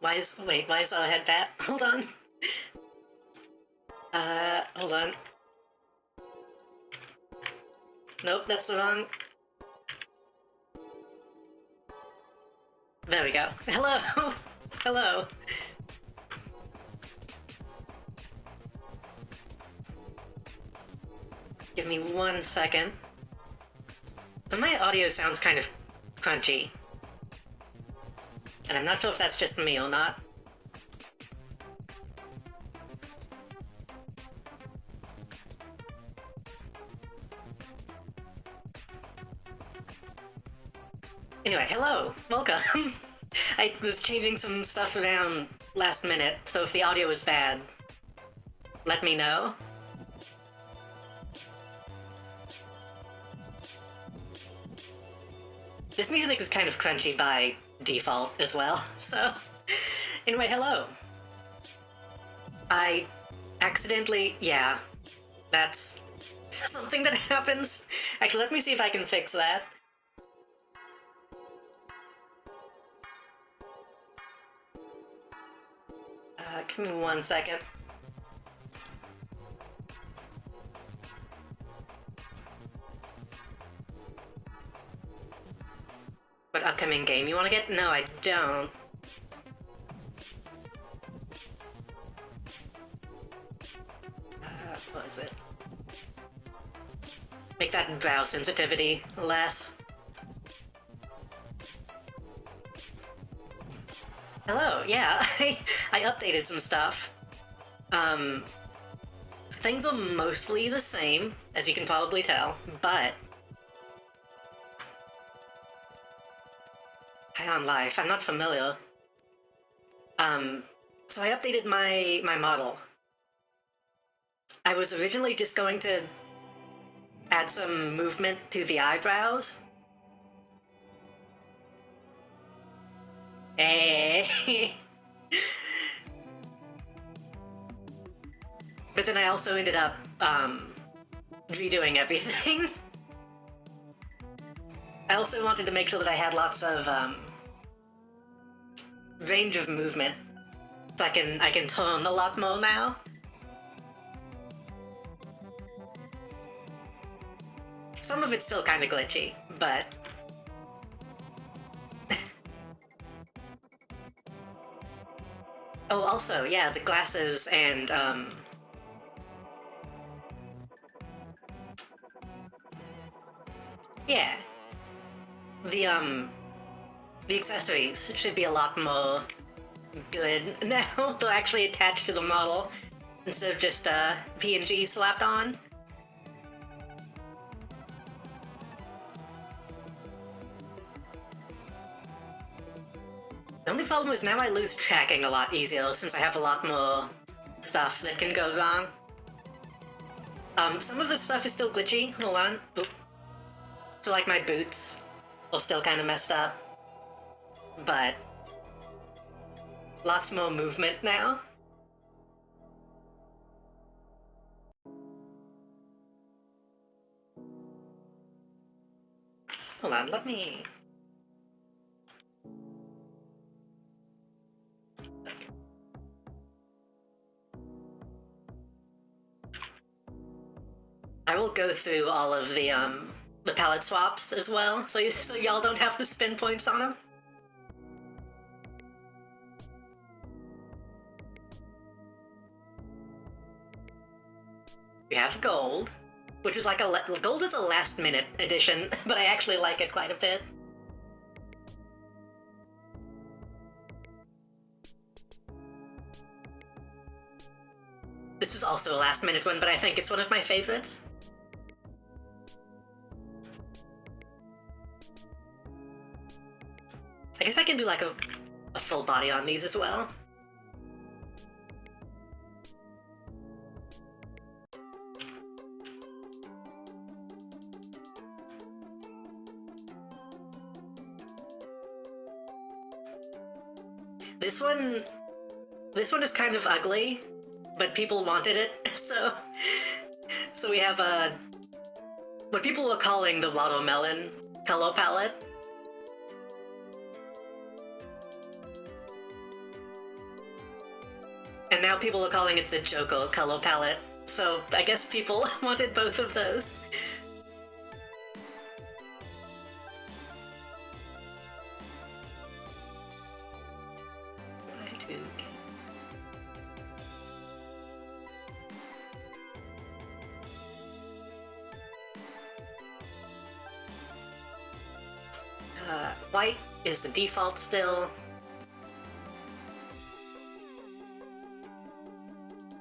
Why is our head that? Hold on. Hold on. Nope, that's the wrong... There we go. Hello! Hello! Give me 1 second. So my audio sounds kind of crunchy. And I'm not sure if that's just me or not. Anyway, hello! Welcome! I was changing some stuff around last minute, so if the audio is bad, let me know. This music is kind of crunchy by default as well, so... Anyway, hello! I accidentally... yeah, that's something that happens. Actually, let me see if I can fix that. Give me 1 second. What upcoming game you wanna get? No, I don't. What is it? Make that brow sensitivity less. Hello, yeah, I updated some stuff. Things are mostly the same, as you can probably tell, but... High on Life, I'm not familiar. So I updated my model. I was originally just going to add some movement to the eyebrows. Hey. But then I also ended up, redoing everything. I also wanted to make sure that I had lots of, range of movement. So I can turn a lot more now. Some of it's still kinda glitchy, but... Oh, also, yeah, the glasses and, yeah. The accessories should be a lot more good now. They're actually attached to the model instead of just, PNG slapped on. The only problem is now I lose tracking a lot easier since I have a lot more stuff that can go wrong. Some of the stuff is still glitchy. Hold on. Oop. So like my boots are still kind of messed up. But lots more movement now. Hold on, let me... I will go through all of the palette swaps as well, so y'all don't have to spend points on them. We have gold, which is like gold is a last-minute addition, but I actually like it quite a bit. This is also a last-minute one, but I think it's one of my favorites. I guess I can do like a full body on these as well. This one is kind of ugly, but people wanted it, so we have what people were calling the watermelon color palette. now people are calling it the Joko color palette. So I guess people wanted both of those. White is the default still.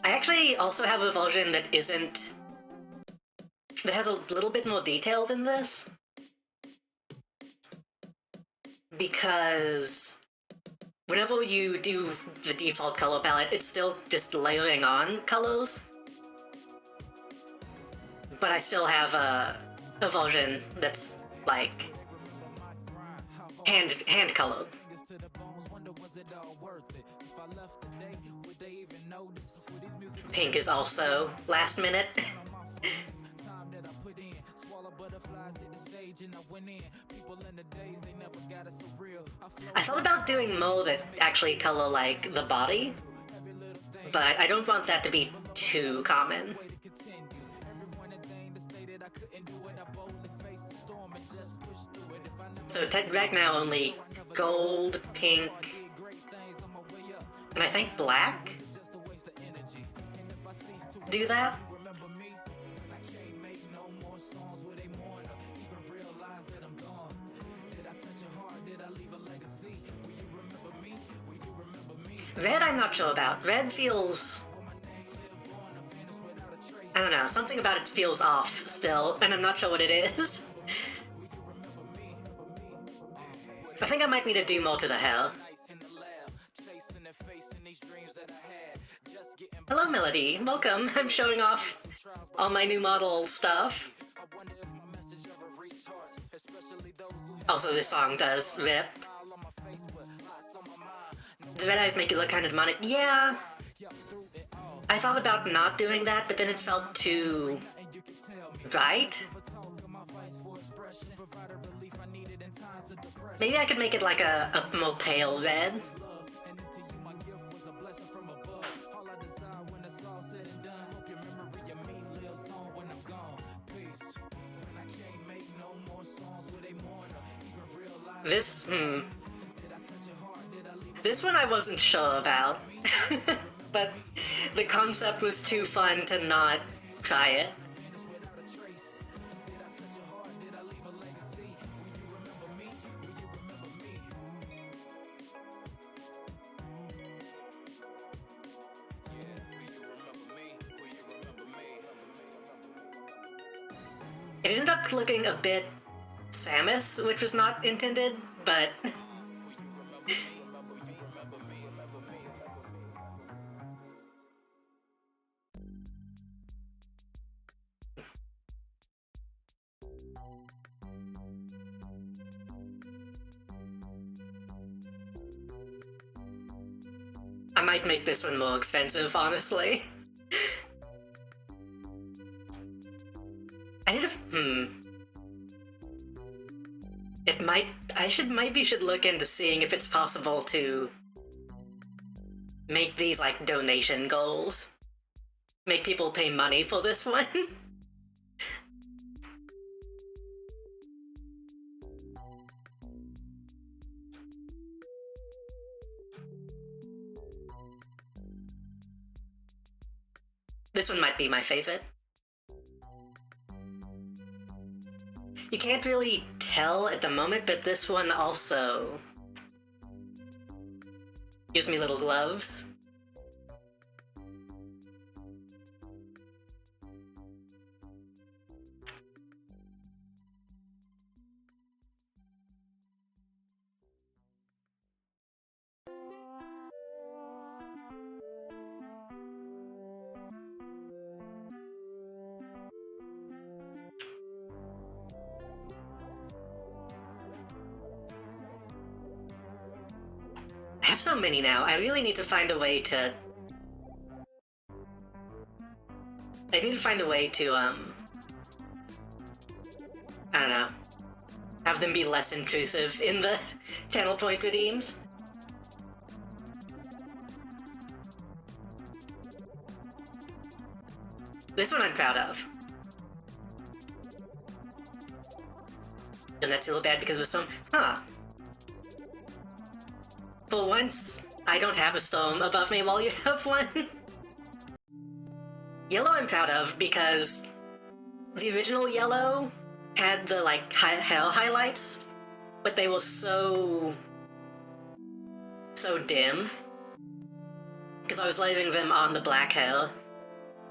I actually also have a version that has a little bit more detail than this. Because whenever you do the default color palette, it's still just layering on colors. But I still have a version that's like hand colored. Pink is also last minute. I thought about doing more that actually color like the body, but I don't want that to be too common. So right now only gold, pink, and I think black do that. Red I'm not sure about. Red feels... I don't know, something about it feels off still, and I'm not sure what it is. I think I might need to do more to the hair. Hello Melody, welcome. I'm showing off all my new model stuff. Also this song does rip. The red eyes make you look kind of demonic. Yeah, I thought about not doing that, but then it felt too bright. Maybe I could make it like a more pale red. This one I wasn't sure about, but the concept was too fun to not try it. It ended up looking a bit Samus, which was not intended, but... I might make this one more expensive, honestly. I need to... Maybe should look into seeing if it's possible to make these, like, donation goals. Make people pay money for this one. This one might be my favorite. You can't really tell at the moment, but this one also gives me little gloves. I have so many now. I really need to find a way to... I don't know. Have them be less intrusive in the channel point redeems. This one I'm proud of. And that's a little bad because of the storm. Huh. For once, I don't have a storm above me while you have one. Yellow I'm proud of because the original Yellow had the, like, hell highlights, but they were so dim. Because I was leaving them on the black hair.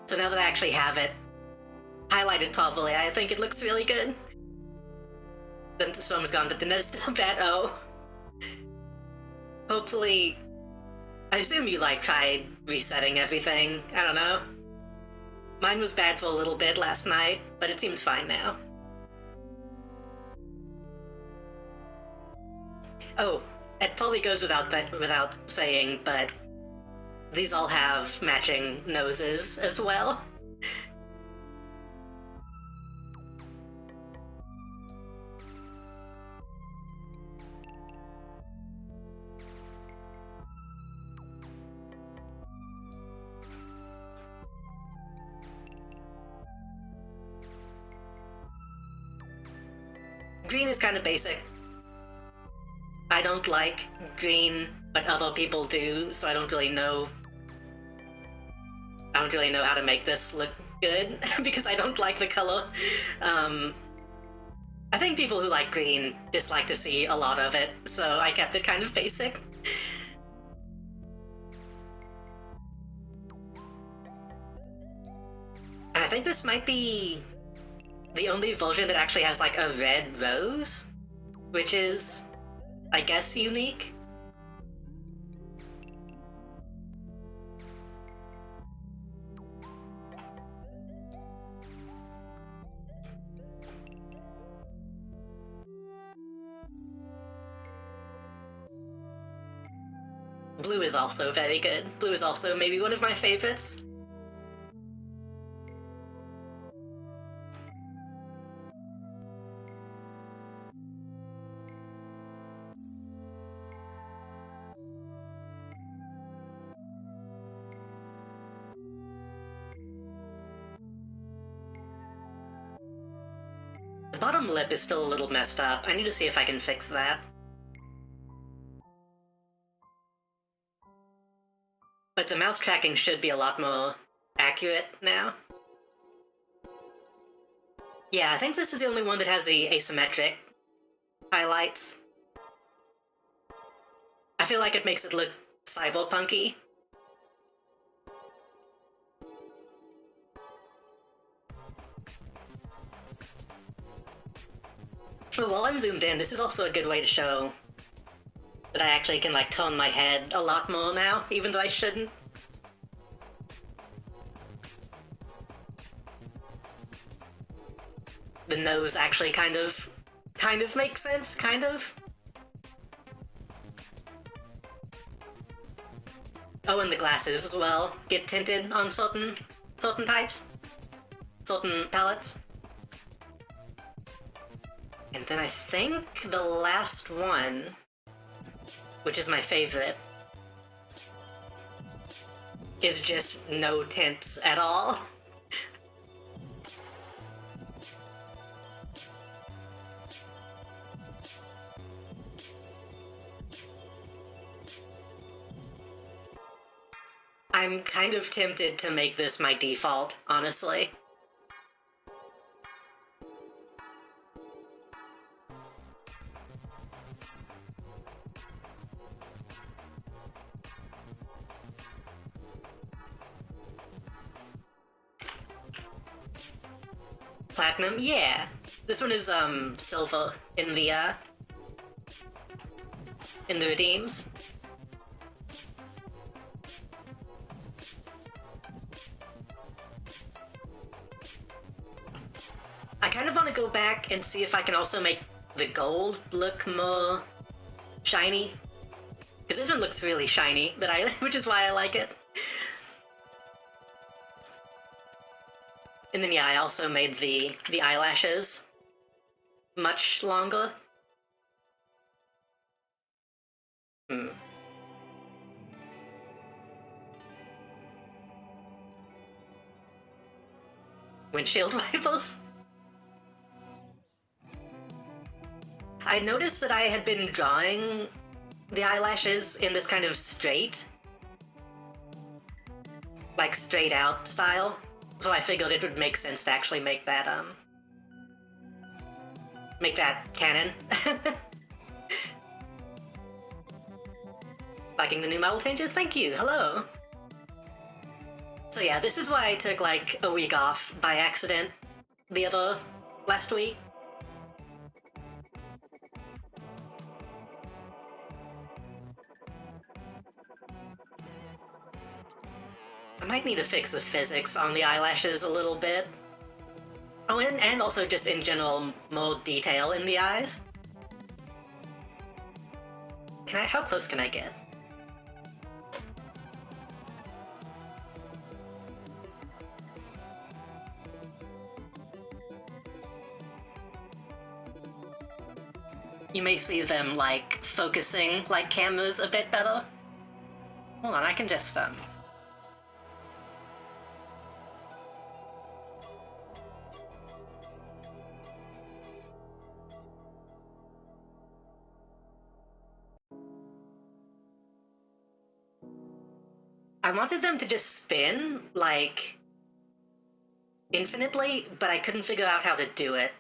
So now that I actually have it highlighted properly, I think it looks really good. Then the storm's gone, but the net's still bad. Oh. Hopefully... I assume you, like, tried resetting everything. I don't know. Mine was bad for a little bit last night, but it seems fine now. Oh, it probably goes without saying, but these all have matching noses as well. Green is kind of basic. I don't like green, but other people do, so I don't really know how to make this look good, because I don't like the color. I think people who like green dislike to see a lot of it, so I kept it kind of basic. And I think this might be the only version that actually has, like, a red rose, which is, I guess, unique. Blue is also very good. Blue is also maybe one of my favorites. The bottom lip is still a little messed up. I need to see if I can fix that. But the mouth tracking should be a lot more accurate now. Yeah, I think this is the only one that has the asymmetric highlights. I feel like it makes it look cyberpunky. But while I'm zoomed in, this is also a good way to show that I actually can, like, tone my head a lot more now, even though I shouldn't. The nose actually kind of makes sense, kind of. Oh, and the glasses as well get tinted on certain types, certain palettes. And then I think the last one, which is my favorite, is just no tints at all. I'm kind of tempted to make this my default, honestly. Platinum? Yeah. This one is, silver in the redeems. I kind of want to go back and see if I can also make the gold look more shiny. Because this one looks really shiny, which is why I like it. And then, yeah, I also made the eyelashes much longer. windshield wipers. I noticed that I had been drawing the eyelashes in this kind of straight, like straight out style, so I figured it would make sense to actually make that canon. Liking the new model changes? Thank you, hello! So yeah, this is why I took like a week off by accident last week. I might need to fix the physics on the eyelashes a little bit. Oh, and also just in general, more detail in the eyes. How close can I get? You may see them, like, focusing like cameras a bit better. Hold on, I can just, I wanted them to just spin, like, infinitely, but I couldn't figure out how to do it.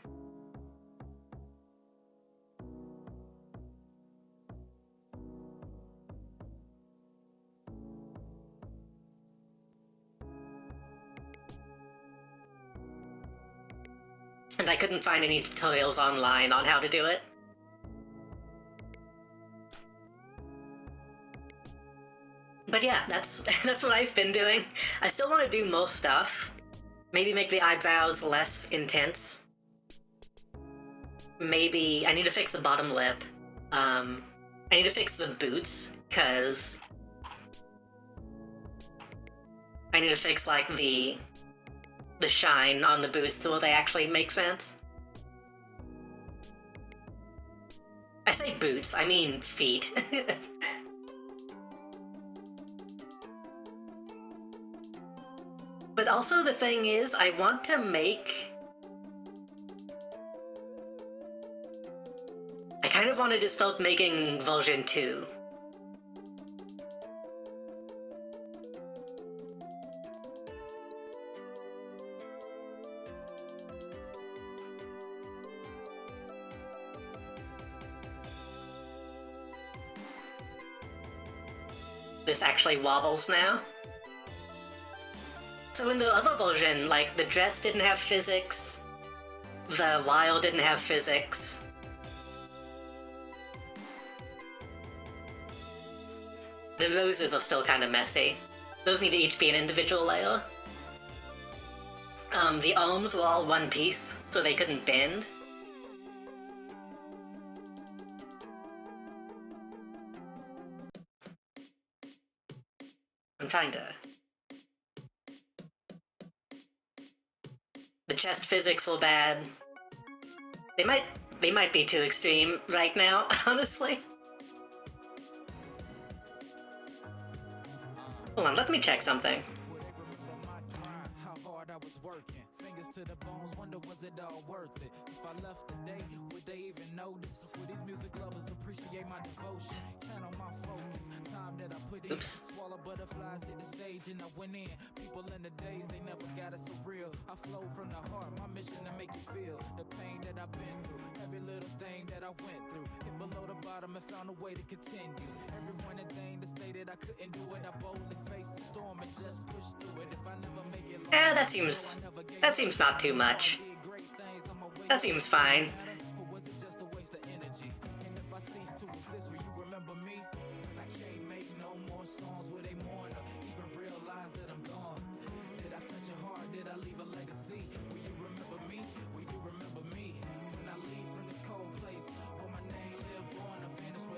And I couldn't find any tutorials online on how to do it. But yeah, that's what I've been doing. I still want to do more stuff. Maybe make the eyebrows less intense. Maybe I need to fix the bottom lip. I need to fix the boots, cause I need to fix like the shine on the boots so they actually make sense. I say boots, I mean feet. But also the thing is, I want to make... I kind of wanted to start making version 2. This actually wobbles now. So in the other version, like, the dress didn't have physics, the wire didn't have physics. The roses are still kind of messy. Those need to each be an individual layer. The arms were all one piece, so they couldn't bend. I'm trying to... The chest physics were bad. They might be too extreme right now, honestly. Hold on, let me check something. Oops. People in the days they never got it so real. I flow from the heart, my mission to make you feel the pain that I've been through, every little thing that I went through. Hit below the bottom and found a way to continue. Every morning thing that stated I couldn't do it, I boldly faced the storm and just pushed through it. If I never make it, that seems not too much. That seems fine. Was it just a waste of energy? And if I cease to exist, will you remember me? I can't make no more songs with a mourner, even realize that I'm gone. Did I touch your heart? Did I leave a legacy? Will you remember me? Will you remember me? When I leave from this cold place, will my name live on?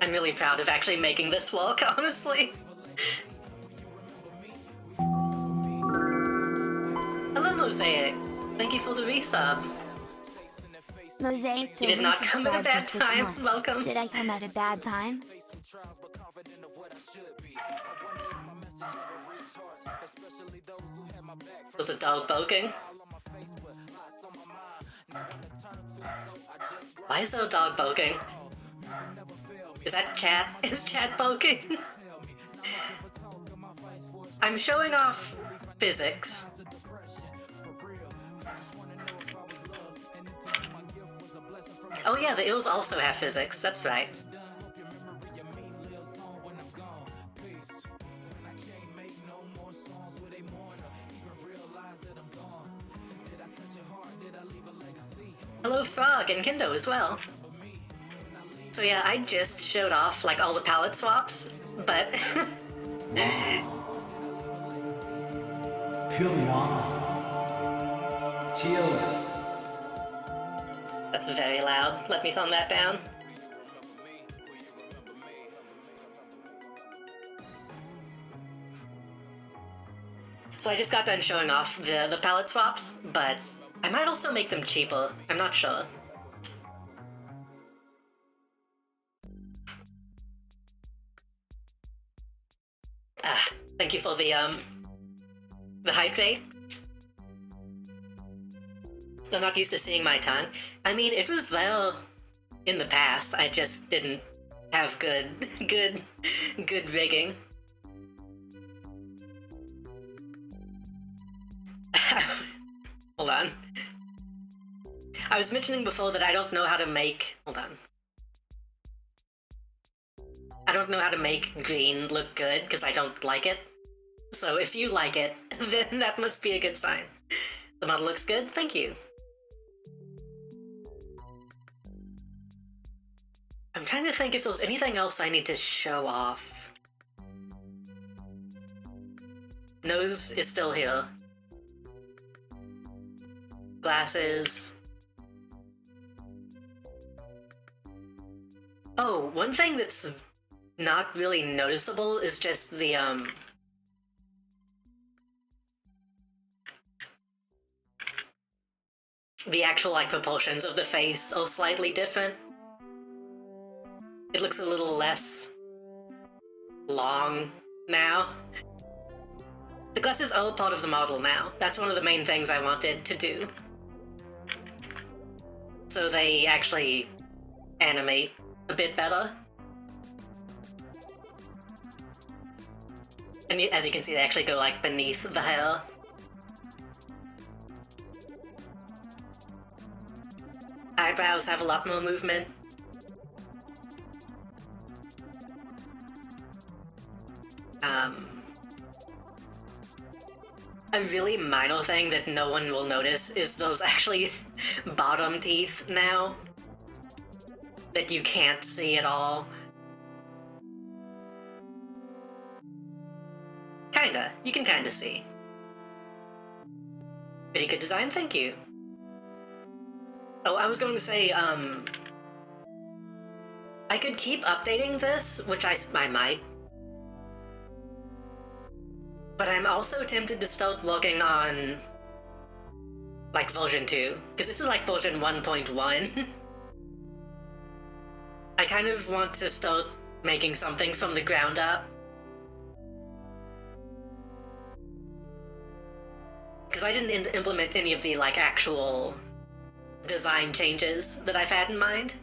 I'm really proud of actually making this work, honestly. Hello, Mosaic. Thank you for the resub. Mosaic, you did not come at a bad time. Welcome. Did I come at a bad time? Was a dog barking? Why is there a dog poking? Is that chat? Is chat poking? I'm showing off physics. Oh yeah, the ills also have physics, that's right. Hello Frog and Kendo as well. So yeah, I just showed off like all the palette swaps, but Pure noir. Cheers. That's very loud. Let me tone that down. So I just got done showing off the palette swaps, but I might also make them cheaper. I'm not sure. Thank you for the hydrate. I'm not used to seeing my tongue. I mean, it was there in the past. I just didn't have good rigging. Hold on. I was mentioning before that I don't know how to make... Hold on. I don't know how to make green look good because I don't like it. So if you like it, then that must be a good sign. The model looks good, thank you. I'm trying to think if there's anything else I need to show off. Nose is still here. Glasses. Oh, one thing that's not really noticeable is just the actual like proportions of the face are slightly different. It looks a little less long now. The glasses are part of the model now. That's one of the main things I wanted to do. So they actually animate a bit better. And as you can see, they actually go like beneath the hair. Eyebrows have a lot more movement. A really minor thing that no one will notice is those actually bottom teeth now that you can't see at all. Kinda. You can kinda see. Pretty good design, thank you. Oh, I was going to say, I could keep updating this, which I might. But I'm also tempted to start working on, like, version 2. Because this is like version 1.1. I kind of want to start making something from the ground up. Because I didn't implement any of the, like, actual design changes that I've had in mind.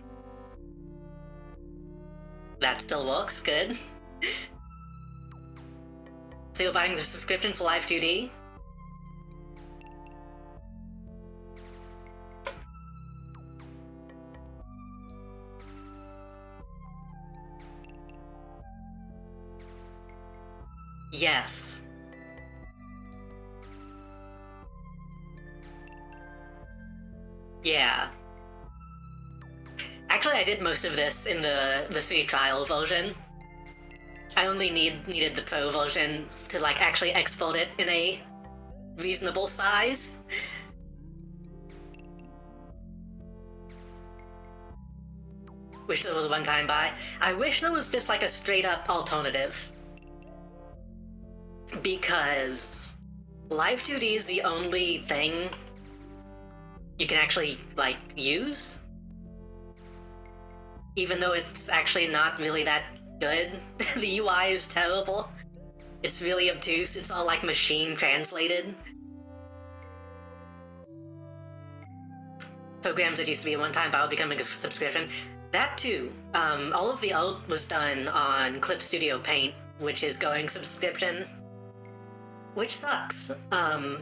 That still works, good. So you're buying the subscription for Live 2D? Yes. Yeah. Actually, I did most of this in the free trial version. I only needed the pro version to like actually export it in a reasonable size. Wish there was a one-time buy. I wish there was just like a straight-up alternative. Because Live 2D is the only thing you can actually, like, use. Even though it's actually not really that good. The UI is terrible. It's really obtuse. It's all, like, machine translated. programs that used to be a one-time file becoming a subscription. That too. All of the alt was done on Clip Studio Paint, which is going subscription, which sucks. But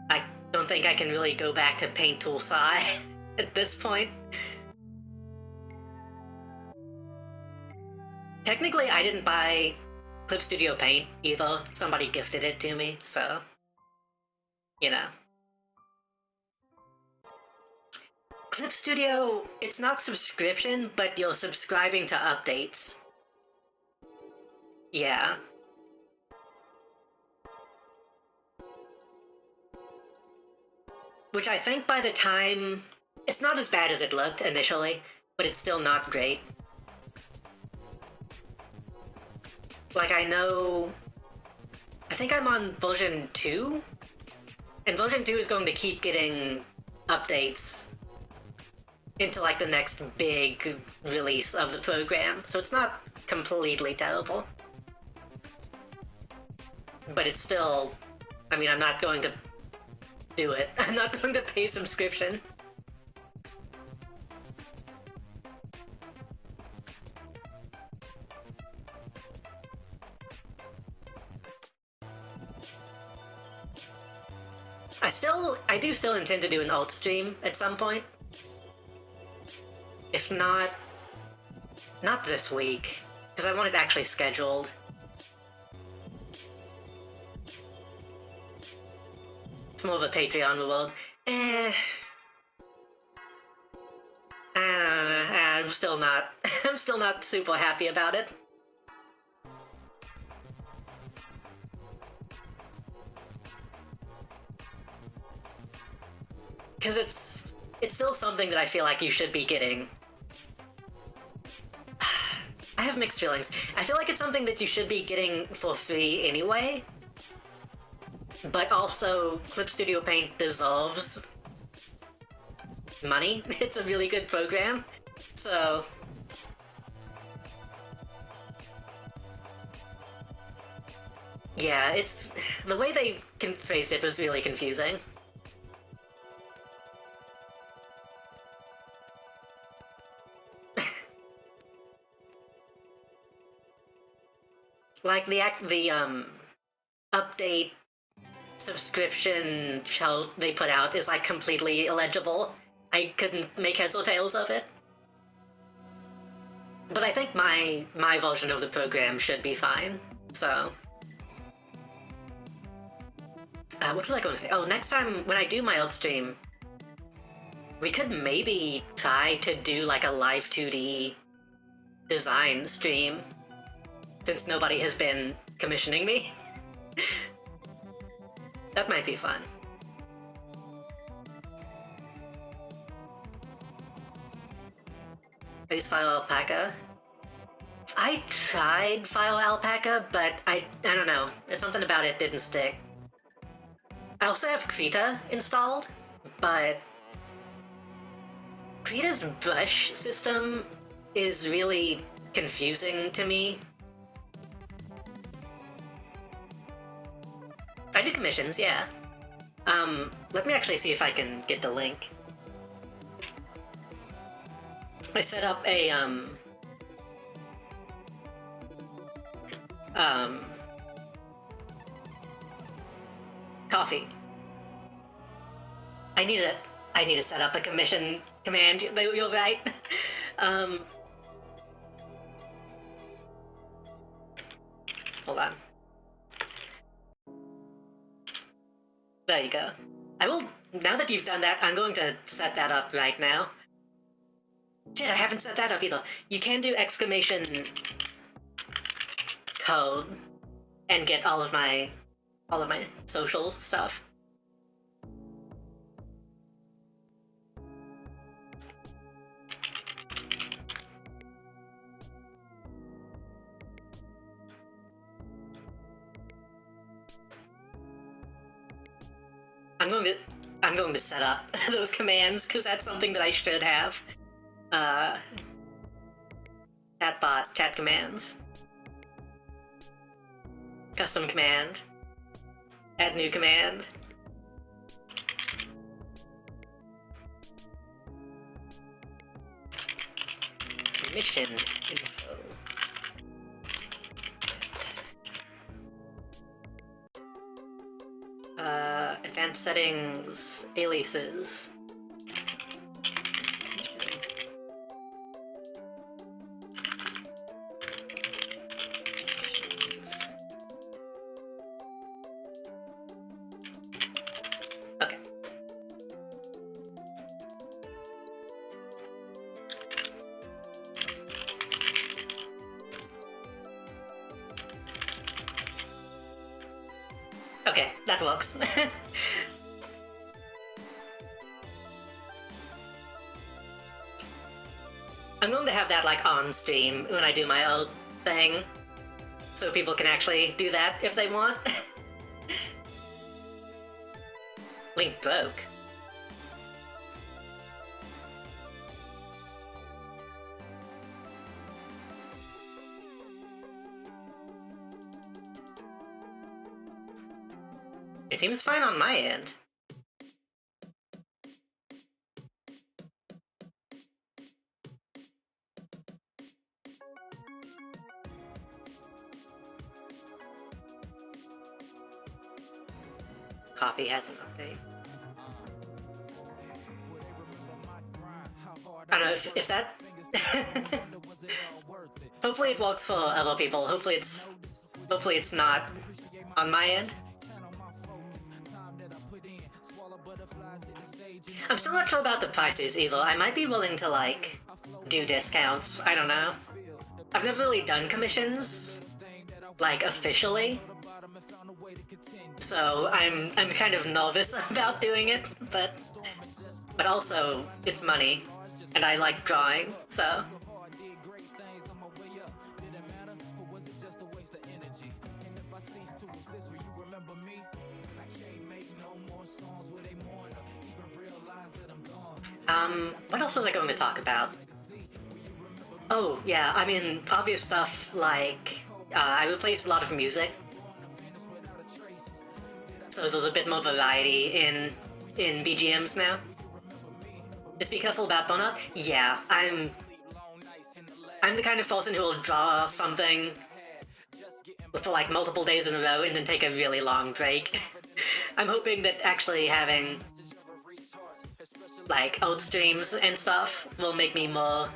I don't think I can really go back to Paint Tool Sai at this point. Technically, I didn't buy Clip Studio Paint either. Somebody gifted it to me, so, you know. Clip Studio, it's not subscription, but you're subscribing to updates. Yeah. Which I think by the time... It's not as bad as it looked initially, but it's still not great. Like, I know... I think I'm on version 2? And version 2 is going to keep getting updates into, like, the next big release of the program. So it's not completely terrible. But it's still... I mean, I'm not going to do it. I'm not going to pay subscription. I do still intend to do an alt stream at some point. If not this week, because I want it actually scheduled. It's more of a Patreon reward. I'm still not super happy about it. Because it's still something that I feel like you should be getting. I have mixed feelings. I feel like it's something that you should be getting for free anyway. But also, Clip Studio Paint deserves money. It's a really good program. So... yeah, it's... the way they phrased it was really confusing. Like, the update subscription chart they put out is, like, completely illegible. I couldn't make heads or tails of it. But I think my version of the program should be fine, so... what was I going to say? Oh, next time, when I do my alt stream, we could maybe try to do, like, a live 2D design stream, since nobody has been commissioning me. That might be fun. I use File Alpaca. I tried File Alpaca, but I don't know. It's something about it didn't stick. I also have Krita installed, but Krita's brush system is really confusing to me. I do commissions, yeah. Let me actually see if I can get the link. I set up a, coffee. I need to set up a commission command, you're right. Hold on. There you go. Now that you've done that, I'm going to set that up right now. Shit, I haven't set that up either. You can do exclamation code and get all of my social stuff. I'm going to set up those commands, because that's something that I should have. Chatbot, chat commands. Custom command. Add new command. Mission info. Advanced settings, aliases. Okay. Okay, that works. I'm going to have that like on stream when I do my own thing, so people can actually do that if they want. Link broke. It seems fine on my end. Coffee has an update. I don't know if that... Hopefully it works for other people. Hopefully it's not on my end. I'm still not sure about the prices either. I might be willing to like do discounts. I don't know. I've never really done commissions like officially. So I'm kind of nervous about doing it, but also it's money, and I like drawing, so. What else was I going to talk about? Oh, yeah, I mean, obvious stuff like, I replaced a lot of music. So there's a bit more variety in BGMs now. Just be careful about burnout. Yeah, I'm the kind of person who will draw something for like multiple days in a row and then take a really long break. I'm hoping that actually having like old streams and stuff will make me more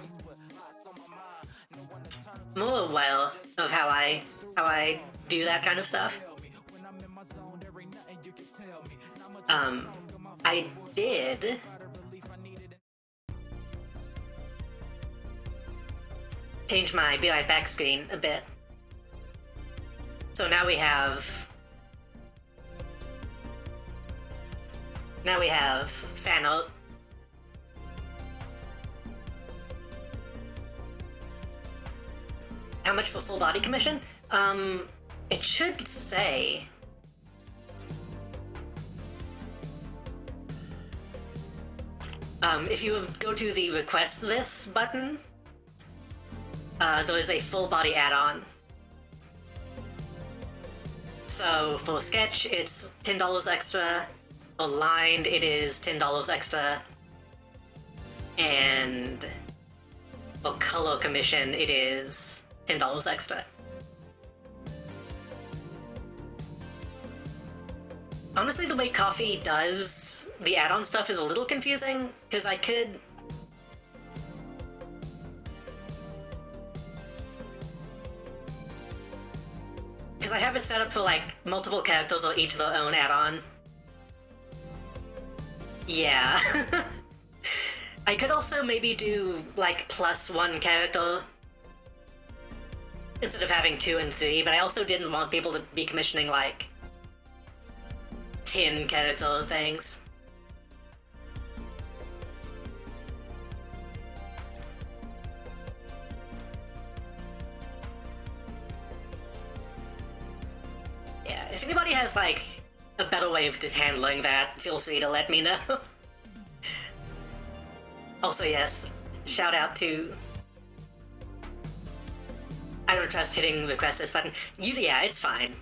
aware of how I do that kind of stuff. I did change my Be Right Back screen a bit. So now we have fan art. How much for full body commission? It should say. If you go to the request this button, there is a full body add-on. So for sketch, it's $10 extra. For lined, it is $10 extra. And for color commission, it is $10 extra. Honestly, the way Coffee does the add-on stuff is a little confusing, because I could... Because I have it set up for, like, multiple characters or each their own add-on. Yeah. I could also maybe do, like, +1 character instead of having 2 and 3, but I also didn't want people to be commissioning, like, 10 character things. Yeah, if anybody has, like, a better way of just handling that, feel free to let me know. Also, yes, shout out to... I don't trust hitting request this button. Yeah, it's fine.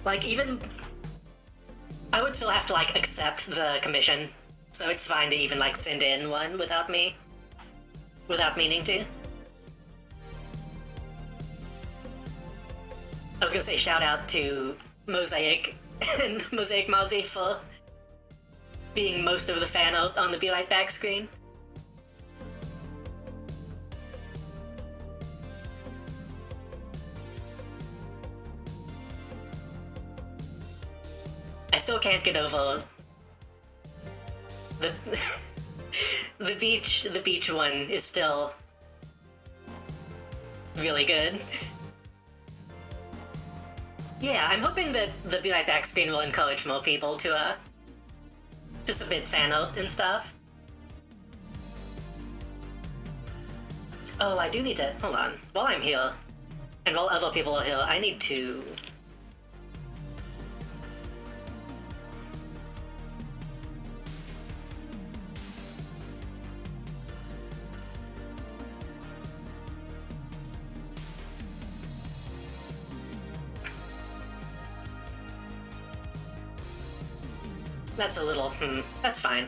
Like, even... I would still have to, like, accept the commission, so it's fine to even, like, send in one without me. without meaning to. I was gonna say shout out to Mosaic and Mosaic Mozzie for being most of the fan art on the Be Right Back screen. I still can't get over the the beach one is still really good. Yeah, I'm hoping that the Be Right Back screen will encourage more people to submit fan art and stuff. Oh, I do need to, hold on, while I'm here, and while other people are here, I need to... That's a little, that's fine.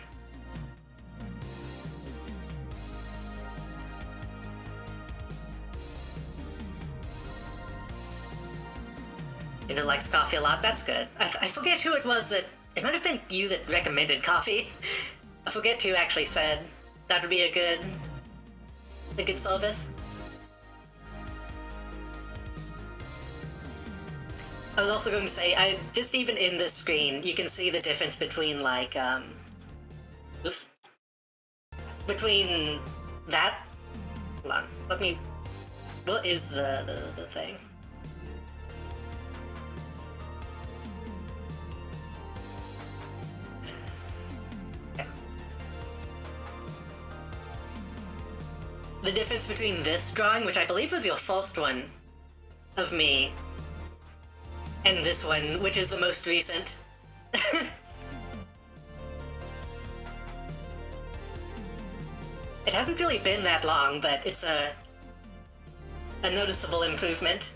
You know, likes coffee a lot, that's good. I forget who it was that, it might have been you that recommended coffee. I forget who actually said that would be a good service. I was also going to say, just even in this screen, you can see the difference between, like, oops. Between that... Hold on, let me... What is the thing? Okay. The difference between this drawing, which I believe was your first one of me, and this one, which is the most recent. It hasn't really been that long, but it's a noticeable improvement.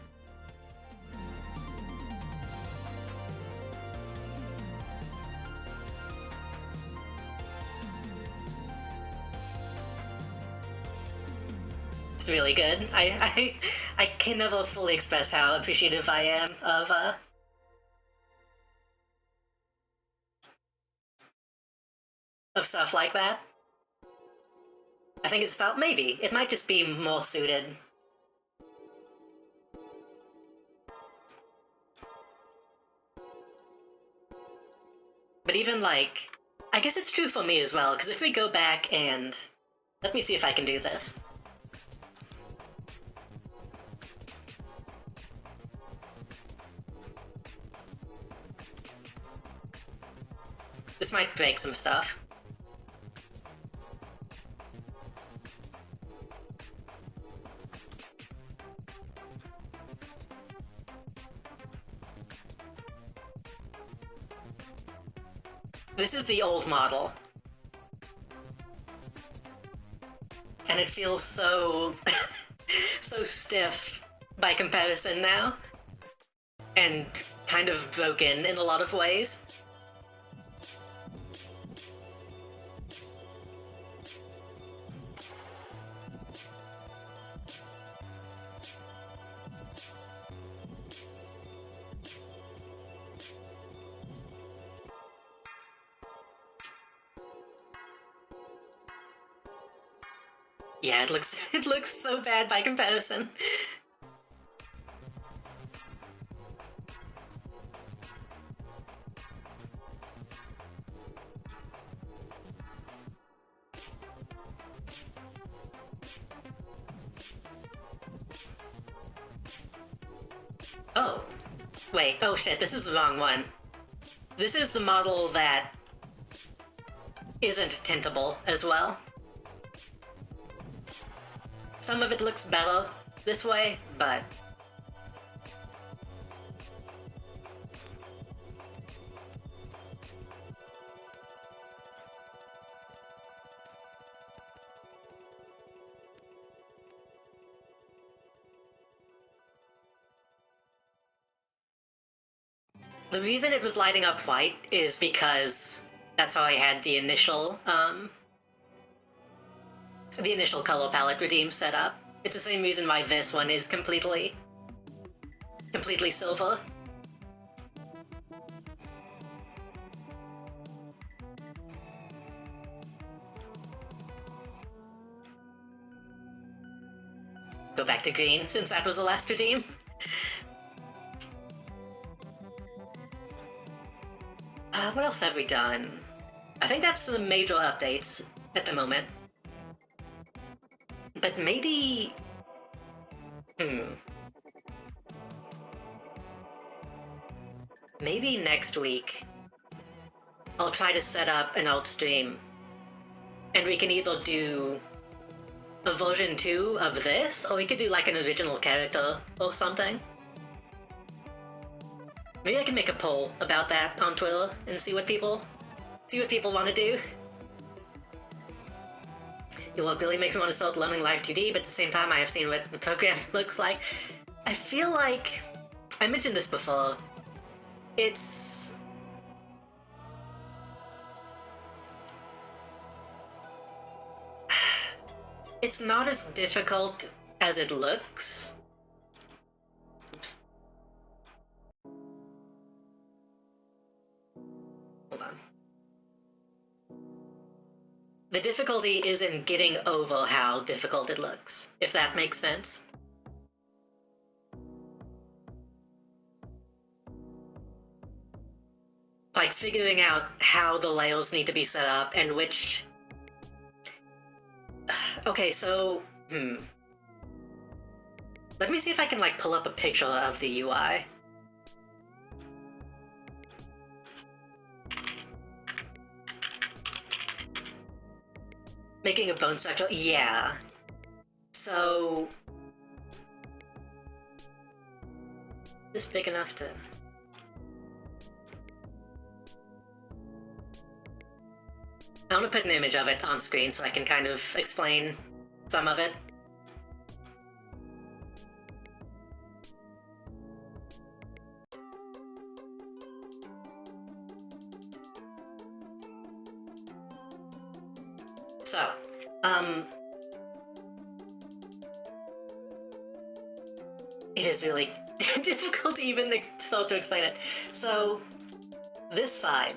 It's really good. I can never fully express how appreciative I am of stuff like that. I think it's not, maybe. It might just be more suited. But even, like, I guess it's true for me as well, because if we go back and... Let me see if I can do this. This might break some stuff. This is the old model. And it feels so... so stiff by comparison now. And kind of broken in a lot of ways. Yeah, it looks so bad by comparison. Oh. Wait, oh shit, this is the wrong one. This is the model that isn't tintable as well. Some of it looks better this way, but... The reason it was lighting up white is because that's how I had the initial, the initial color palette redeem setup. It's the same reason why this one is completely silver. Go back to green, since that was the last redeem. What else have we done? I think that's the major updates at the moment. But maybe... Maybe next week, I'll try to set up an alt stream, and we can either do a version 2 of this, or we could do like an original character or something. Maybe I can make a poll about that on Twitter and see what people want to do. Your work really makes me want to start learning Live 2D, but at the same time I have seen what the program looks like. I feel like... I mentioned this before. It's not as difficult as it looks. Oops. Hold on. The difficulty is in getting over how difficult it looks, if that makes sense. Like figuring out how the layers need to be set up and which... Okay, so... Let me see if I can like pull up a picture of the UI. Making a bone structure? Yeah. So... Is this big enough to... I want to put an image of it on screen so I can kind of explain some of it. So, it is really difficult to even start to explain it. So, this side.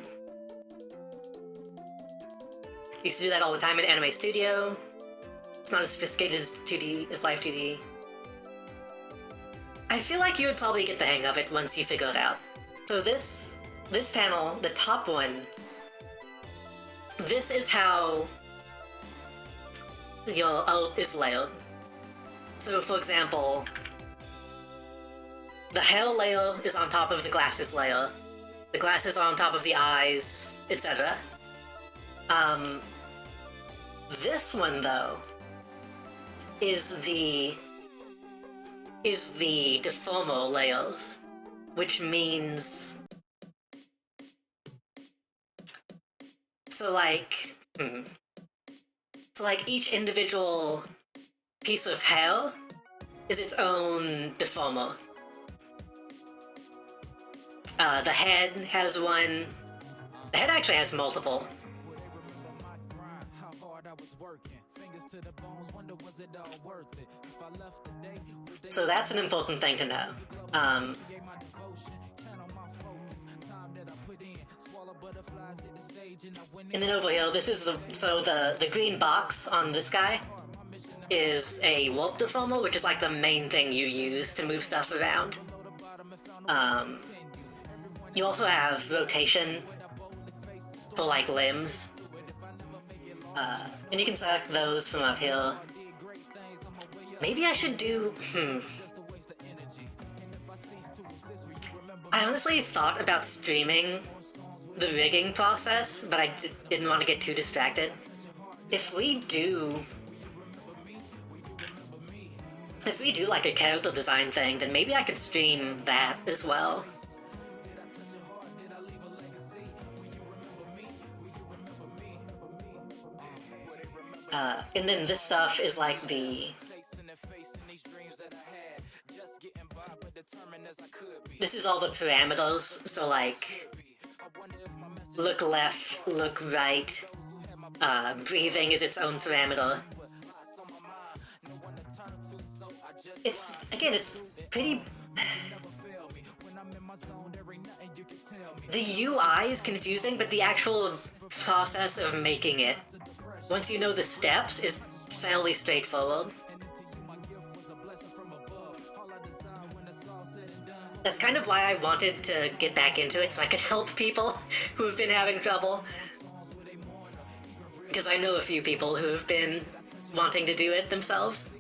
Used to do that all the time in Anime Studio. It's not as sophisticated as Live 2D. I feel like you would probably get the hang of it once you figure it out. So this panel, the top one, this is how your art is layered. So for example, the hair layer is on top of the glasses layer, the glasses are on top of the eyes, etc. This one, though, is the deformer layers, which means... So like each individual piece of hair is its own deformer. The head has one... The head actually has multiple. So that's an important thing to know. And then over here, this is the green box on this guy is a warp deformer, which is like the main thing you use to move stuff around. You also have rotation for like limbs. And you can select those from up here. Maybe I should do... I honestly thought about streaming the rigging process, but I didn't want to get too distracted. If we do like a character design thing, then maybe I could stream that as well. And then this stuff is like this is all the parameters, so like, look left, look right, breathing is its own parameter, it's pretty. The UI is confusing, but the actual process of making it, once you know the steps, is fairly straightforward. That's kind of why I wanted to get back into it, so I could help people who have been having trouble. Because I know a few people who have been wanting to do it themselves.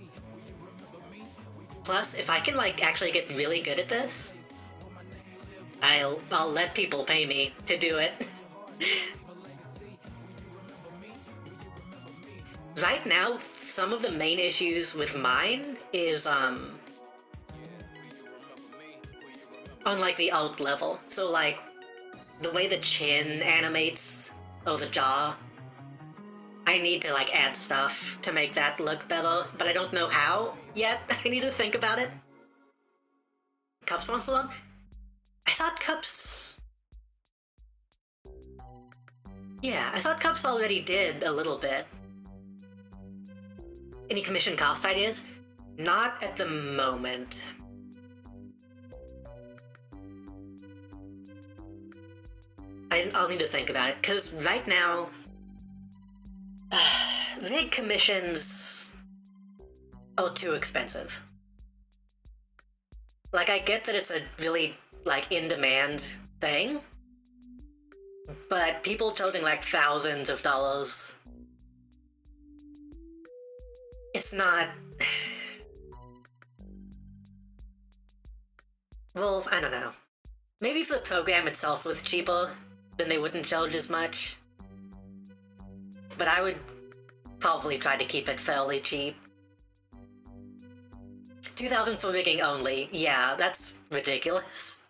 Plus, if I can, like, actually get really good at this, I'll let people pay me to do it. Right now, some of the main issues with mine is, on, like, the alt level. So, like, the way the chin animates, or the jaw, I need to, like, add stuff to make that look better, but I don't know how yet. I need to think about it. Cups sponsor on? I thought Cups... Yeah, I thought Cups already did a little bit. Any commission cost ideas? Not at the moment. I'll need to think about it, because right now... Big commissions are too expensive. Like, I get that it's a really, like, in-demand thing, but people charging, like, thousands of dollars... It's not... Well, I don't know. Maybe if the program itself was cheaper, then they wouldn't charge as much. But I would probably try to keep it fairly cheap. 2,000 for rigging only. Yeah, that's ridiculous.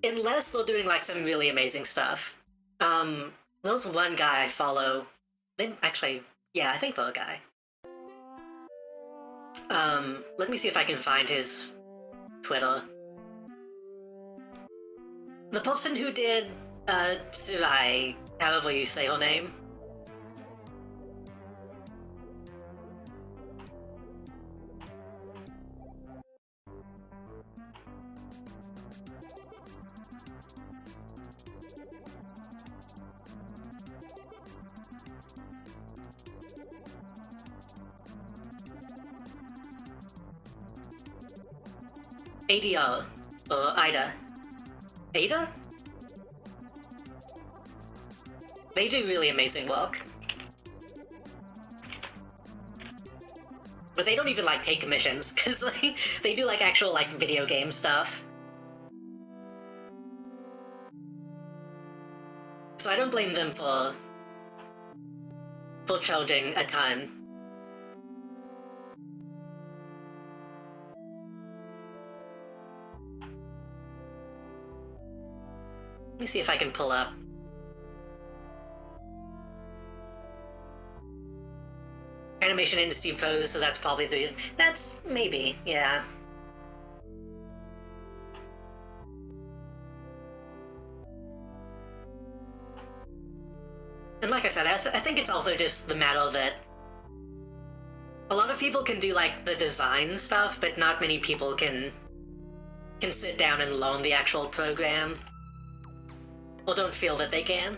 Unless they're doing, like, some really amazing stuff. There's one guy I follow. Actually, yeah, I think they're a guy. Let me see if I can find his Twitter. The person who did, Tsurai, however you say her name. ADR, or Ida. Ada? They do really amazing work. But they don't even, like, take commissions, because, like, they do, like, actual, like, video game stuff. So I don't blame them for charging a ton. Let me see if I can pull up. Animation Industry Pros, so that's probably that's maybe, yeah. And like I said, I think it's also just the matter that a lot of people can do, like, the design stuff, but not many people can sit down and learn the actual program. Or don't feel that they can.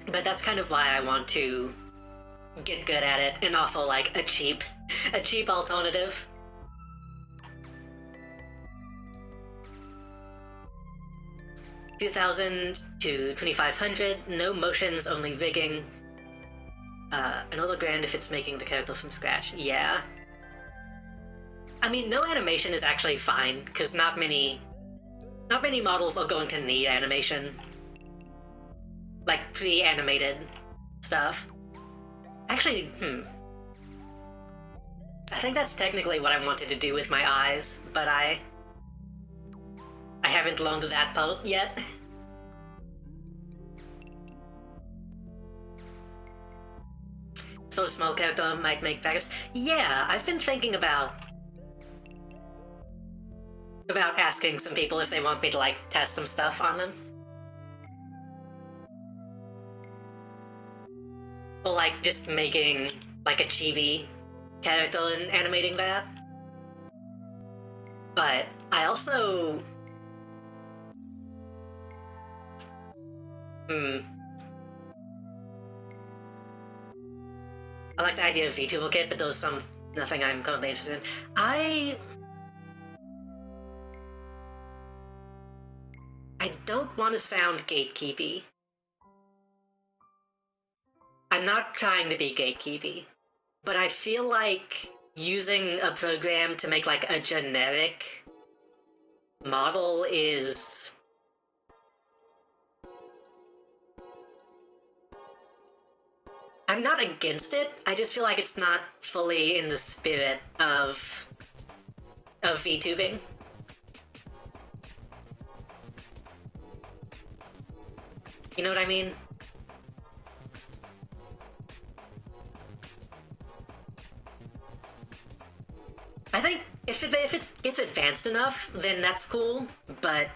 But that's kind of why I want to get good at it and offer, like, a cheap alternative. $2,000 to $2,500, no motions, only rigging. Another grand if it's making the character from scratch. Yeah. I mean, no animation is actually fine, because not many models are going to need animation. Like, pre-animated stuff. Actually, I think that's technically what I wanted to do with my eyes, but I haven't learned that part yet. So a small character might make beggars. Yeah, I've been thinking about asking some people if they want me to, like, test some stuff on them. Or like just making like a chibi character and animating that. But I also... I like the idea of VTuber Kit, but there's nothing I'm currently interested in. I don't want to sound gatekeepy. I'm not trying to be gatekeepy, but I feel like using a program to make like a generic model is... I'm not against it, I just feel like it's not fully in the spirit of VTubing. You know what I mean? I think if it gets advanced enough, then that's cool, but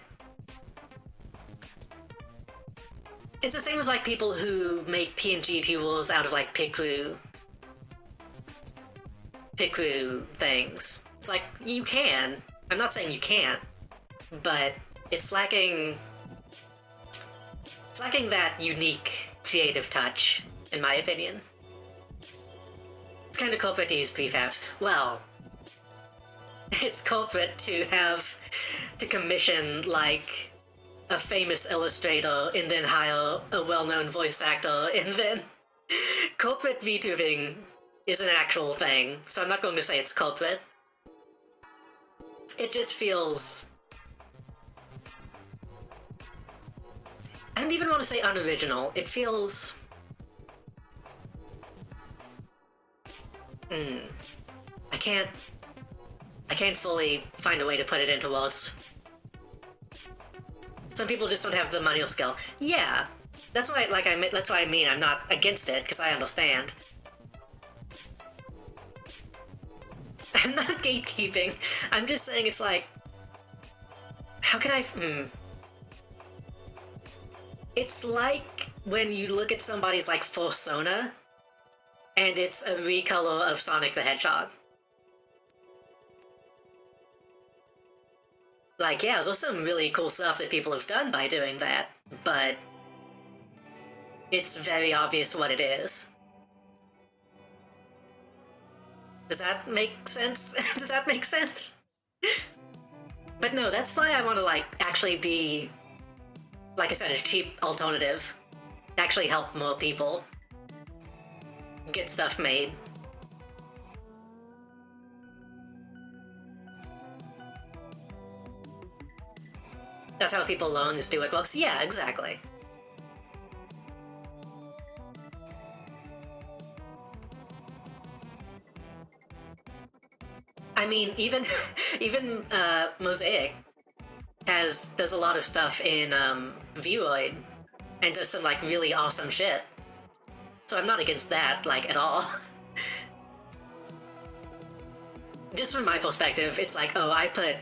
it's the same as like people who make PNG tools out of like Picrew things. It's like, you can. I'm not saying you can't, but it's lacking that unique creative touch, in my opinion. It's kind of corporate to use prefabs. Well, it's corporate to commission like a famous illustrator and then hire a well-known voice actor, and then corporate VTubing is an actual thing, so I'm not going to say it's corporate. It just feels... I don't even want to say unoriginal. It feels... I can't fully find a way to put it into words. Some people just don't have the money or skill. Yeah, that's why, that's why I mean I'm not against it, because I understand. I'm not gatekeeping. I'm just saying it's like... How can I... It's like when you look at somebody's, like, Fursona, and it's a recolor of Sonic the Hedgehog. Like, yeah, there's some really cool stuff that people have done by doing that, but it's very obvious what it is. Does that make sense? Does that make sense? But no, that's why I want to, like, actually be, like I said, a cheap alternative. Actually help more people get stuff made. That's how people learn, is do it books. Yeah, exactly. I mean, even Mosaic does a lot of stuff in Void and does some like really awesome shit. So I'm not against that, like, at all. Just from my perspective, it's like, oh, I put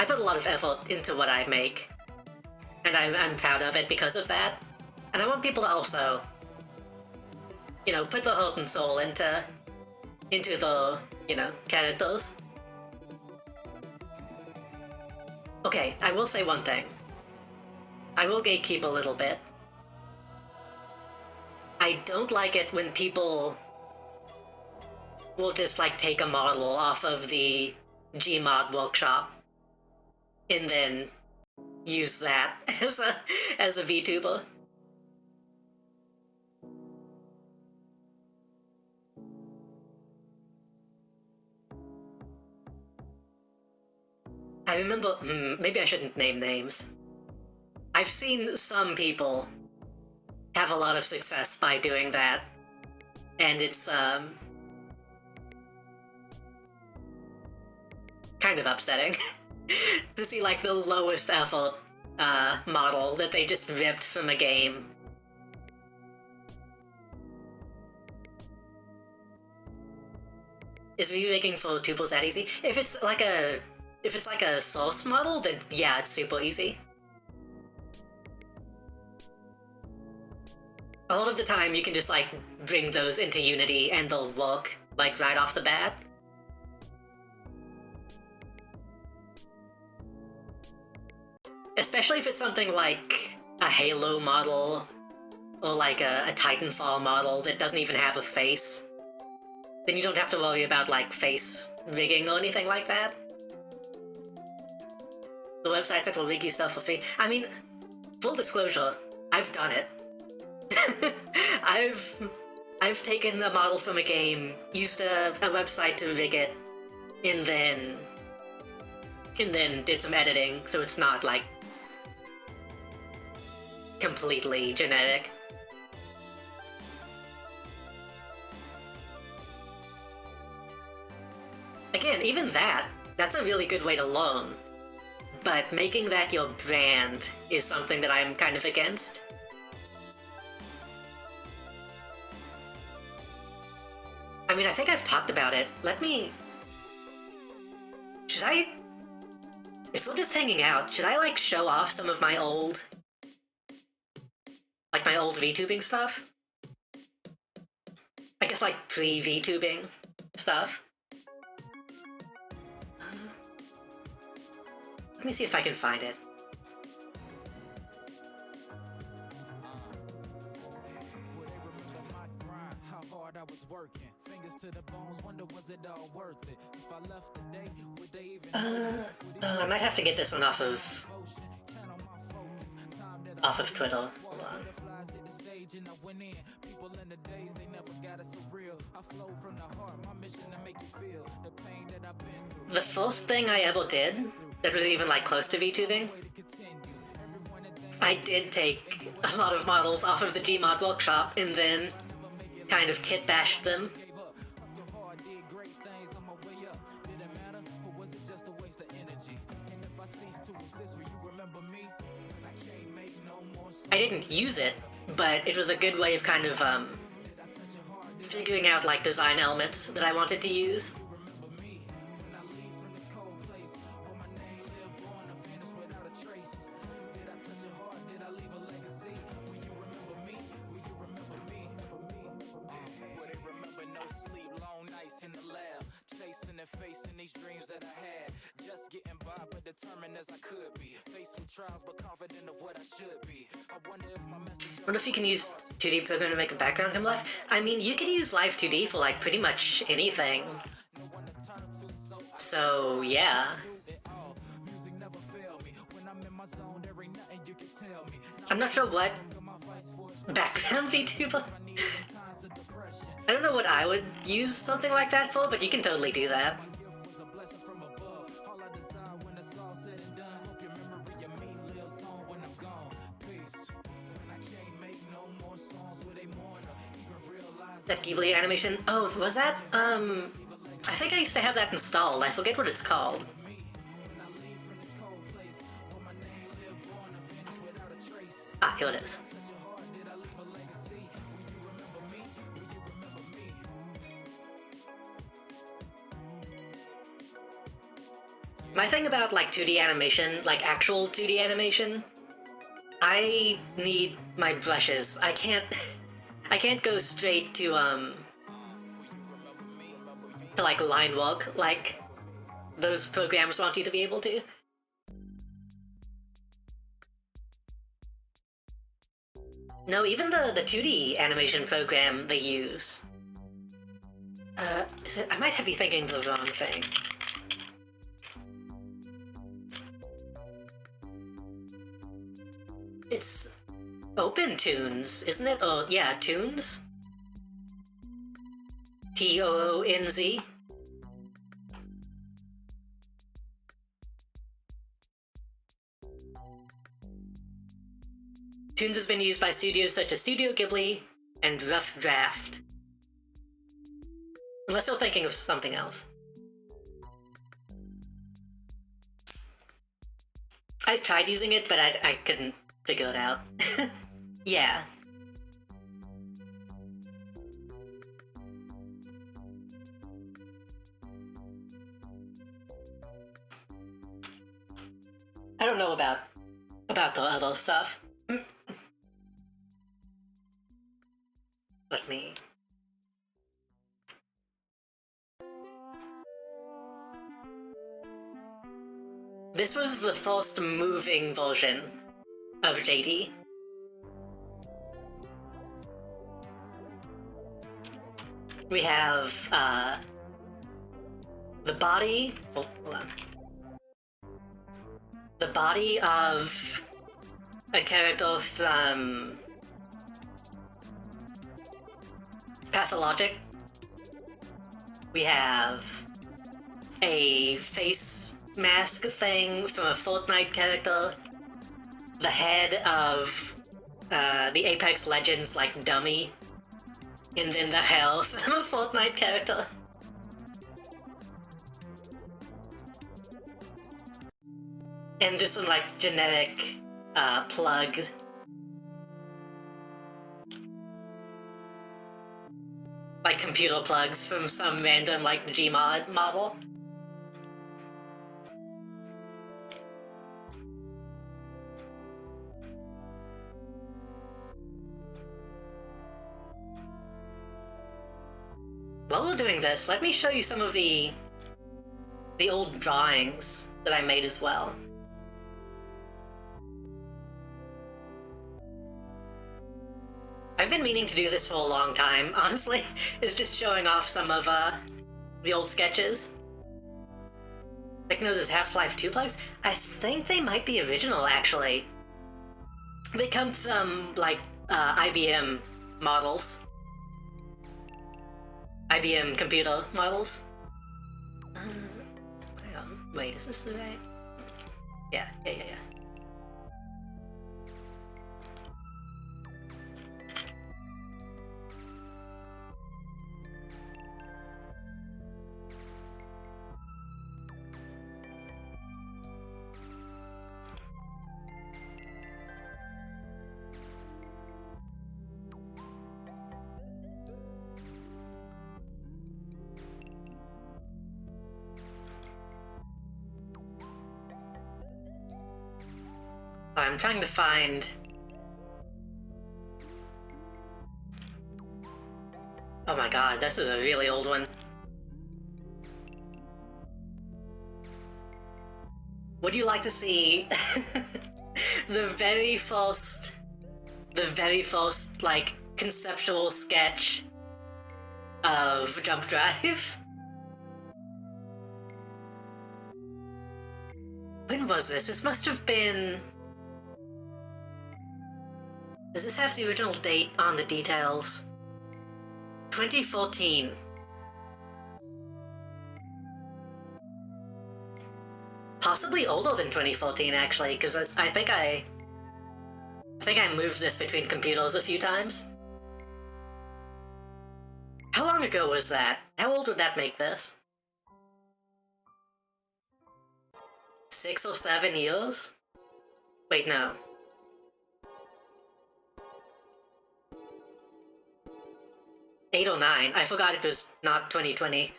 a lot of effort into what I make, and I'm proud of it because of that. And I want people to also, you know, put the heart and soul into the, you know, characters. Okay, I will say one thing. I will gatekeep a little bit. I don't like it when people will just, like, take a model off of the Gmod workshop and then use that as a VTuber. I remember, maybe I shouldn't name names. I've seen some people have a lot of success by doing that, and it's, kind of upsetting to see, like, the lowest effort, model that they just ripped from a game. Is remaking for tuples that easy? If it's like a source model, then yeah, it's super easy. A lot of the time you can just like bring those into Unity and they'll work like right off the bat. Especially if it's something like a Halo model or like a Titanfall model that doesn't even have a face. Then you don't have to worry about like face rigging or anything like that. The websites that will rig you stuff for free. I mean, full disclosure, I've done it. I've taken a model from a game, used a website to rig it, and then did some editing so it's not like completely generic. Again, even that's a really good way to learn. But making that your brand is something that I'm kind of against. I mean, I think I've talked about it. Should I... If we're just hanging out, should I, like, show off some of my old... Like, my old VTubing stuff? I guess, like, pre-VTubing stuff? Let me see if I can find it. I might have to get this one off of Twitter. Hold on. The first thing I ever did that was even like close to VTubing, I did take a lot of models off of the Gmod workshop and then kind of kit bashed them. I didn't use it, but it was a good way of kind of figuring out like design elements that I wanted to use. I wonder if you can use 2D program to make a background come live. I mean, you can use Live 2D for like pretty much anything. So yeah. I'm not sure what background VTuber. I don't know what I would use something like that for, but you can totally do that. That Ghibli animation? Oh, was that, I think I used to have that installed. I forget what it's called. Ah, here it is. My thing about, like, 2D animation, like, actual 2D animation, I need my brushes. I can't go straight to like, line work, like those programs want you to be able to. No, even the 2D animation program they use. I might have you thinking the wrong thing. It's OpenToonz, isn't it? Oh, yeah, Toonz? Toonz? Toonz has been used by studios such as Studio Ghibli and Rough Draft. Unless you're thinking of something else. I tried using it, but I couldn't figure it out. Yeah. I don't know about the other stuff. This was the first moving version of JD. We have, the body... Oh, hold on. The body of a character from Pathologic. We have a face mask thing from a Fortnite character. The head of the Apex Legends, like, dummy. And then the hell from a Fortnite character. And just some, like, generic plugs. Like computer plugs from some random, like, Gmod model. While we're doing this, let me show you some of the old drawings that I made as well. I've been meaning to do this for a long time, honestly. It's just showing off some of the old sketches. Like, no, there's Half-Life 2 plugs? I think they might be original, actually. They come from, like, IBM models. IBM computer models. Hang on. Wait, is this the right? Yeah. I'm trying to find... Oh my god, this is a really old one. Would you like to see the very first, like, conceptual sketch of Jump Drive? When was this? This must have been... Does this have the original date on the details? 2014. Possibly older than 2014, actually, because I think I moved this between computers a few times. How long ago was that? How old would that make this? 6 or 7 years? Wait, no. Eight or 9. I forgot it was not 2020.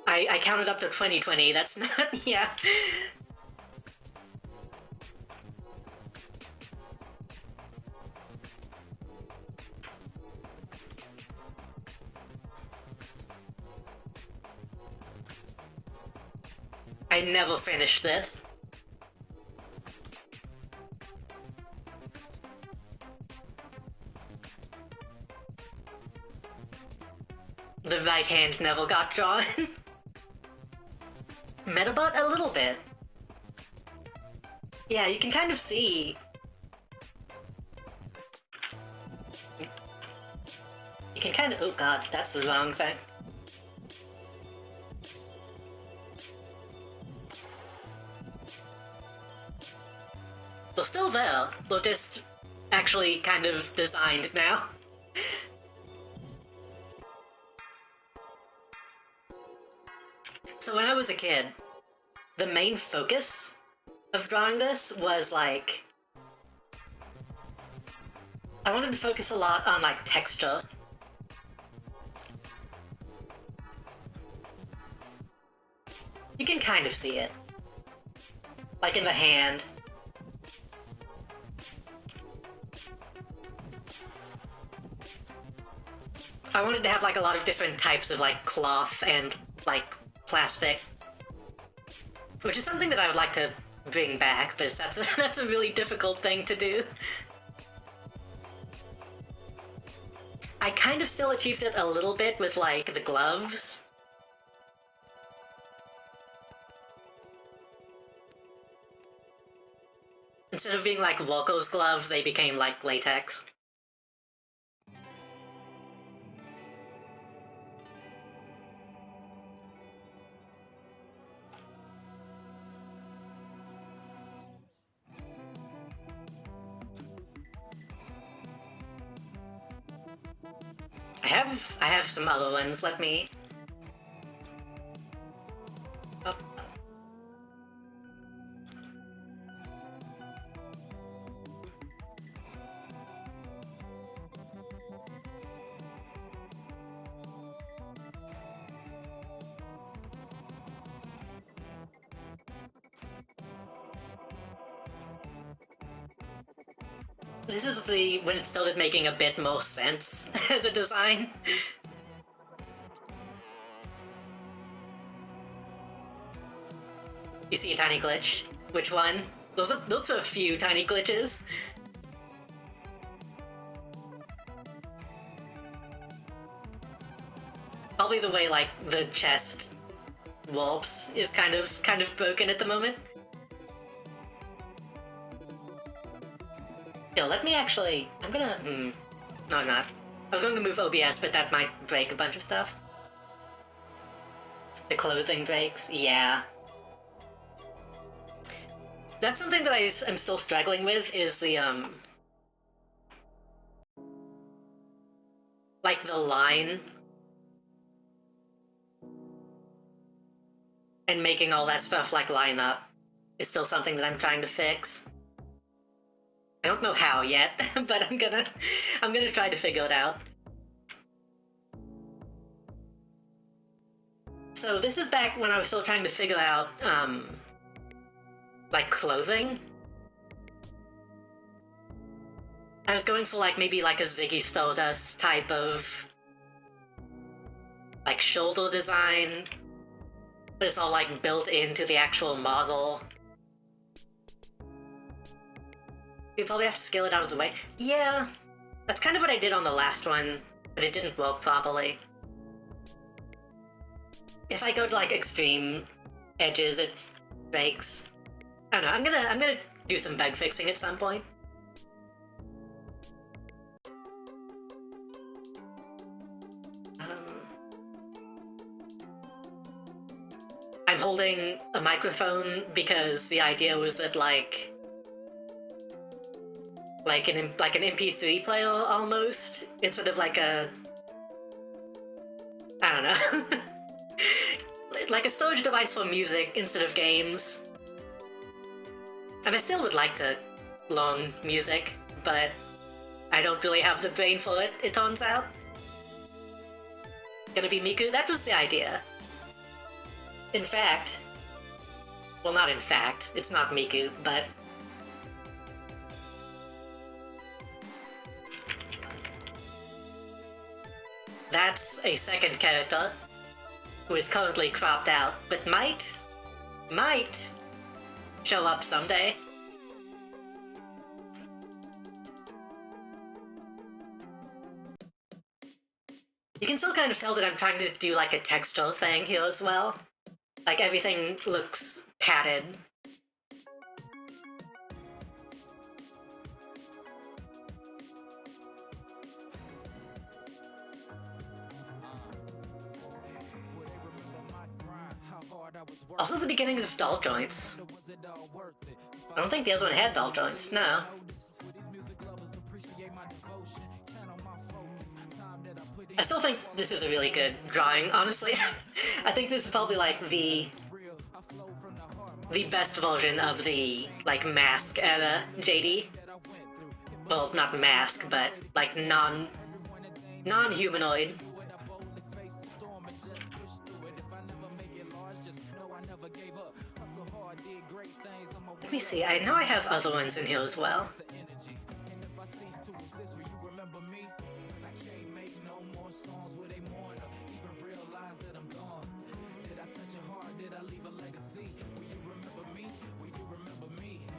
I counted up to 2020, that's not... yeah. I never finished this. The right hand never got drawn. Metabot a little bit. Yeah, you can kind of see... You can kind of... Oh god, that's the wrong thing. They're still there. They're just actually kind of designed now. So when I was a kid, the main focus of drawing this was, like... I wanted to focus a lot on, like, texture. You can kind of see it. Like in the hand. I wanted to have, like, a lot of different types of, like, cloth and, like, plastic, which is something that I would like to bring back, but that's a really difficult thing to do. I kind of still achieved it a little bit with, like, the gloves. Instead of being like Walko's gloves, they became like latex. I have some other ones. Let me. Oh. This is when it started making a bit more sense as a design. You see a tiny glitch? Which one? Those are a few tiny glitches. Probably the way like the chest warps is kind of broken at the moment. Yo, let me actually... I'm gonna... No, I'm not. I was going to move OBS, but that might break a bunch of stuff. The clothing breaks, yeah. That's something that I'm still struggling with, is the, like, the line. And making all that stuff, like, line up is still something that I'm trying to fix. I don't know how yet, but I'm gonna try to figure it out. So this is back when I was still trying to figure out, like, clothing. I was going for, like, maybe, like, a Ziggy Stardust type of, like, shoulder design, but it's all, like, built into the actual model. You probably have to scale it out of the way. Yeah, that's kind of what I did on the last one, but it didn't work properly. If I go to, like, extreme edges, it breaks. I don't know, I'm gonna do some bug fixing at some point. I'm holding a microphone because the idea was that, like an MP3 player almost, instead of like a... I don't know. Like a storage device for music instead of games. And I still would like to learn music, but I don't really have the brain for it, it turns out. Gonna be Miku? That was the idea. In fact... Well, not in fact, it's not Miku, but... That's a second character who is currently cropped out, but might show up someday. You can still kind of tell that I'm trying to do like a texture thing here as well. Like everything looks padded. Also the beginnings of doll joints. I don't think the other one had doll joints, no. I still think this is a really good drawing, honestly. I think this is probably like the best version of the, like, Mask era JD. Well, not Mask, but like non-humanoid. Let me see, I know I have other ones in here as well.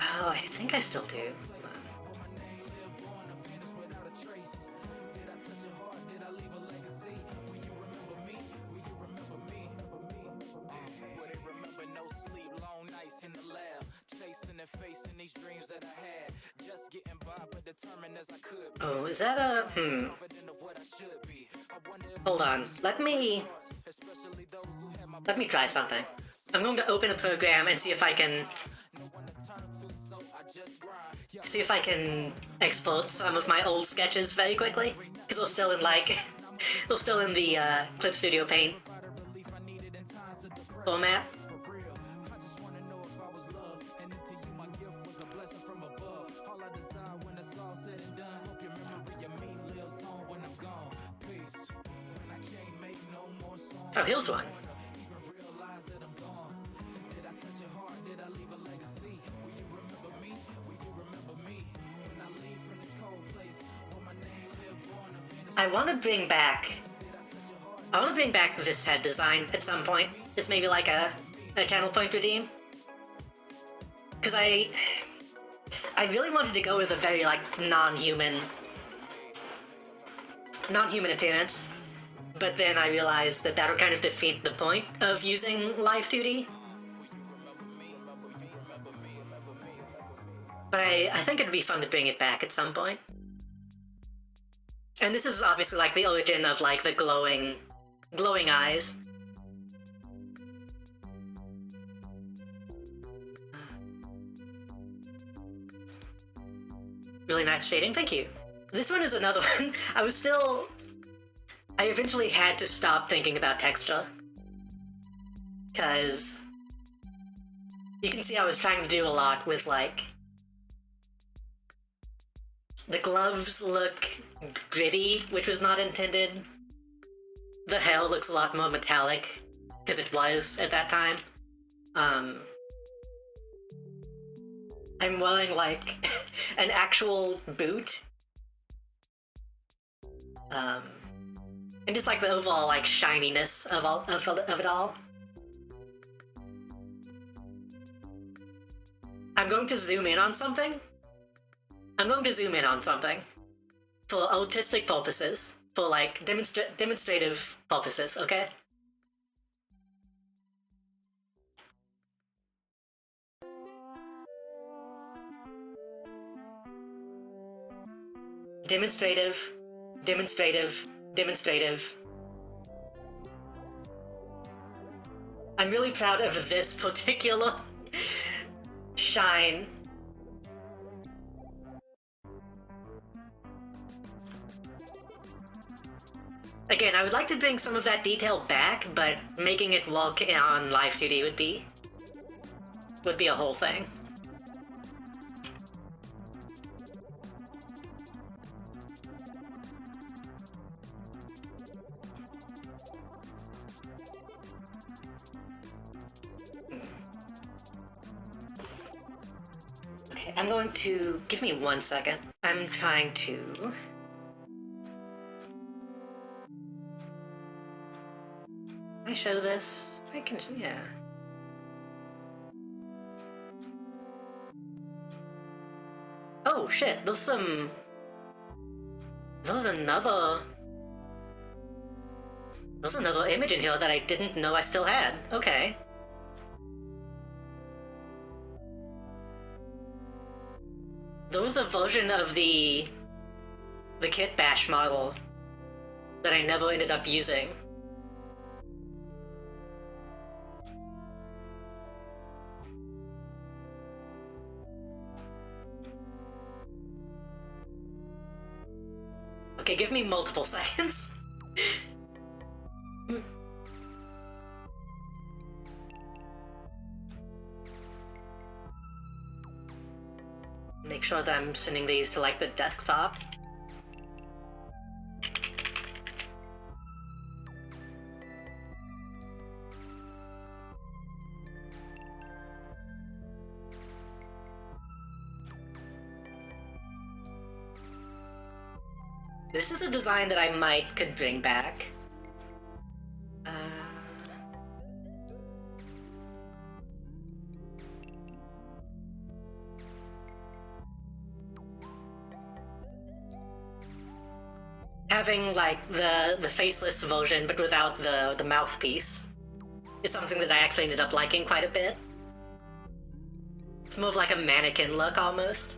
Oh, I think I still do. Oh, is that a... Hold on. Let me try something. I'm going to open a program and see if I can export some of my old sketches very quickly, because they're still in they're still in the Clip Studio Paint format. Oh, here's one. I want to bring back this head design at some point. Just maybe like a channel point redeem. Because I really wanted to go with a very like non-human appearance, but then I realized that would kind of defeat the point of using Live 2D. But I think it'd be fun to bring it back at some point. And this is obviously like the origin of like the glowing eyes. Really nice shading, thank you. This one is another one. I eventually had to stop thinking about texture. Cause you can see I was trying to do a lot with like... The gloves look gritty, which was not intended. The hair looks a lot more metallic, because it was at that time. I'm wearing like an actual boot. And just like the overall like shininess of it all. I'm going to zoom in on something. For artistic purposes, for like demonstrative purposes, okay? Demonstrative. I'm really proud of this particular shine. Again, I would like to bring some of that detail back, but making it work on Live 2D would be a whole thing. Okay, I'm going to... Give me 1 second. I'm trying to... Can I show this? I can, yeah. Oh shit, there's another image in here that I didn't know I still had. Okay. There was a version of the Kit Bash model that I never ended up using. Okay, give me multiple seconds. Make sure that I'm sending these to like the desktop. This is a design that I could bring back. having like the faceless version but without the mouthpiece is something that I actually ended up liking quite a bit. It's more of like a mannequin look almost.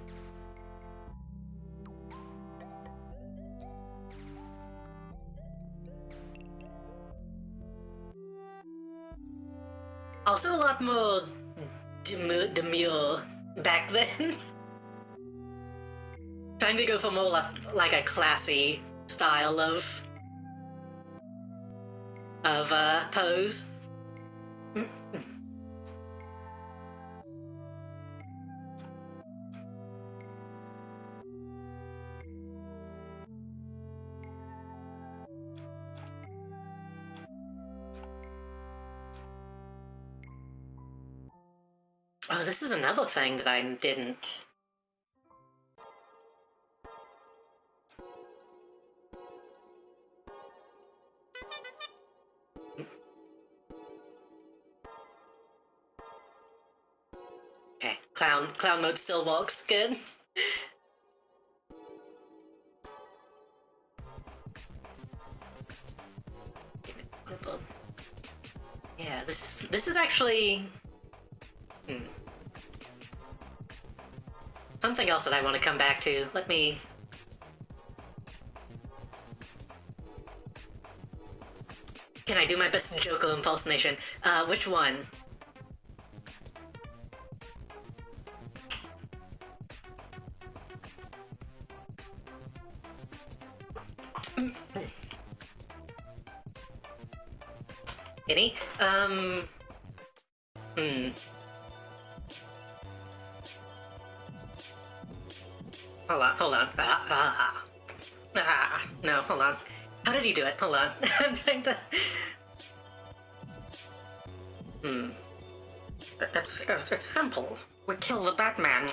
Also a lot more demure back then. Trying to go for more like a classy style of pose. Oh, this is another thing that I didn't. Okay, clown mode still works, good. Yeah, this is actually something else that I want to come back to. Let me. Can I do my best Joko impersonation? Which one? Any? Hold on. No, hold on. How did he do it? Hold on. I'm trying to... It's simple. We kill the Batman.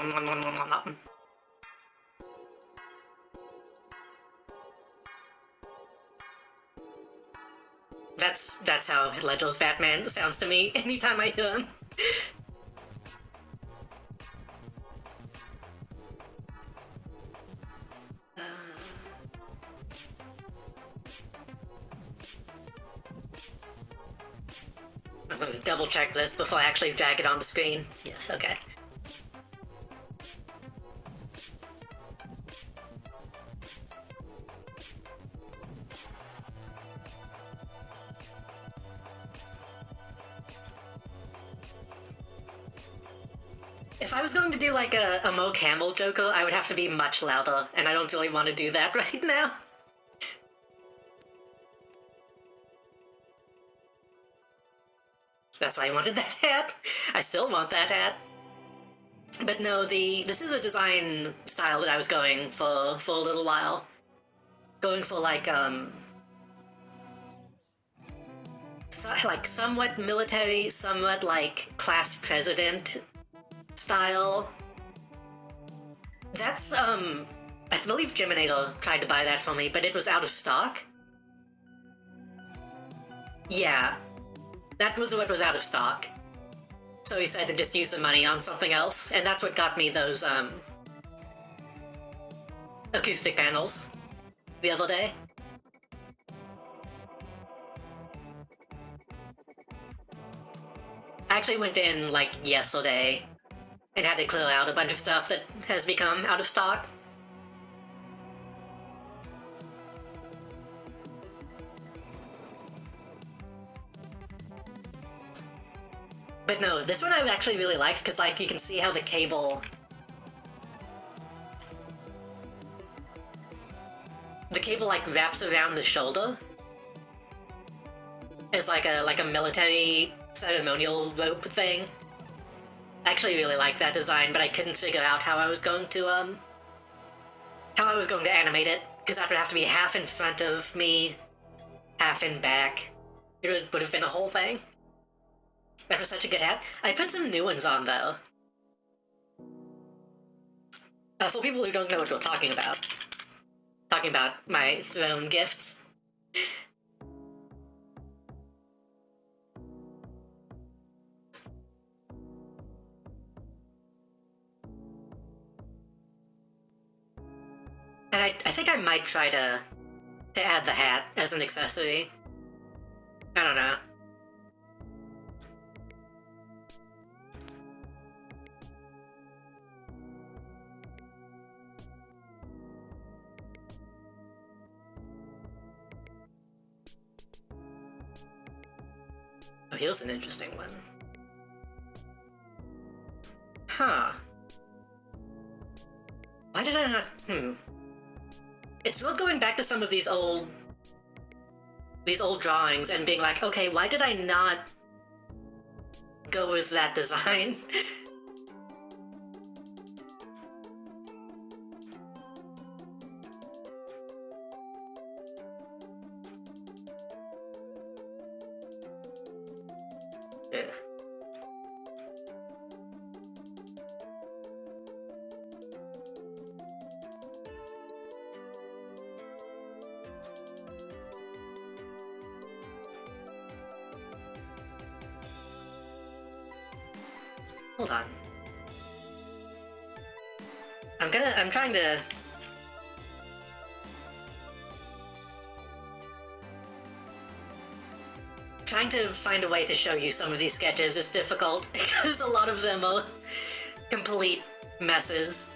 That's how Lego's Batman sounds to me anytime I hear him. I'm going to double check this before I actually drag it on the screen. Yes, okay. If I was going to do like a Mo Campbell Joker, I would have to be much louder, and I don't really want to do that right now. That's why I wanted that hat. I still want that hat. But no, this is a design style that I was going for a little while. Going for like like somewhat military, somewhat like class president style. That's I believe Geminator tried to buy that for me, but it was out of stock. Yeah. That was what was out of stock. So he said to just use the money on something else, and that's what got me those, acoustic panels the other day. I actually went in, like, yesterday, and had to clear out a bunch of stuff that has become out of stock. But no, this one I actually really liked, because, like, you can see how the cable... The cable, like, wraps around the shoulder. As, like a military ceremonial rope thing. I actually really liked that design, but I couldn't figure out how I was going to, animate it, because that would have to be half in front of me, half in back. It would have been a whole thing. That was such a good hat. I put some new ones on, though. For people who don't know what we're talking about my throne gifts. And I think I might try to to add the hat as an accessory. I don't know. Oh, here's an interesting one. Huh. Why did I not... It's worth going back to some of these old drawings and being like, okay, why did I not go with that design? Ugh. Hold on. I'm trying to... Trying to find a way to show you some of these sketches is difficult, because a lot of them are complete messes.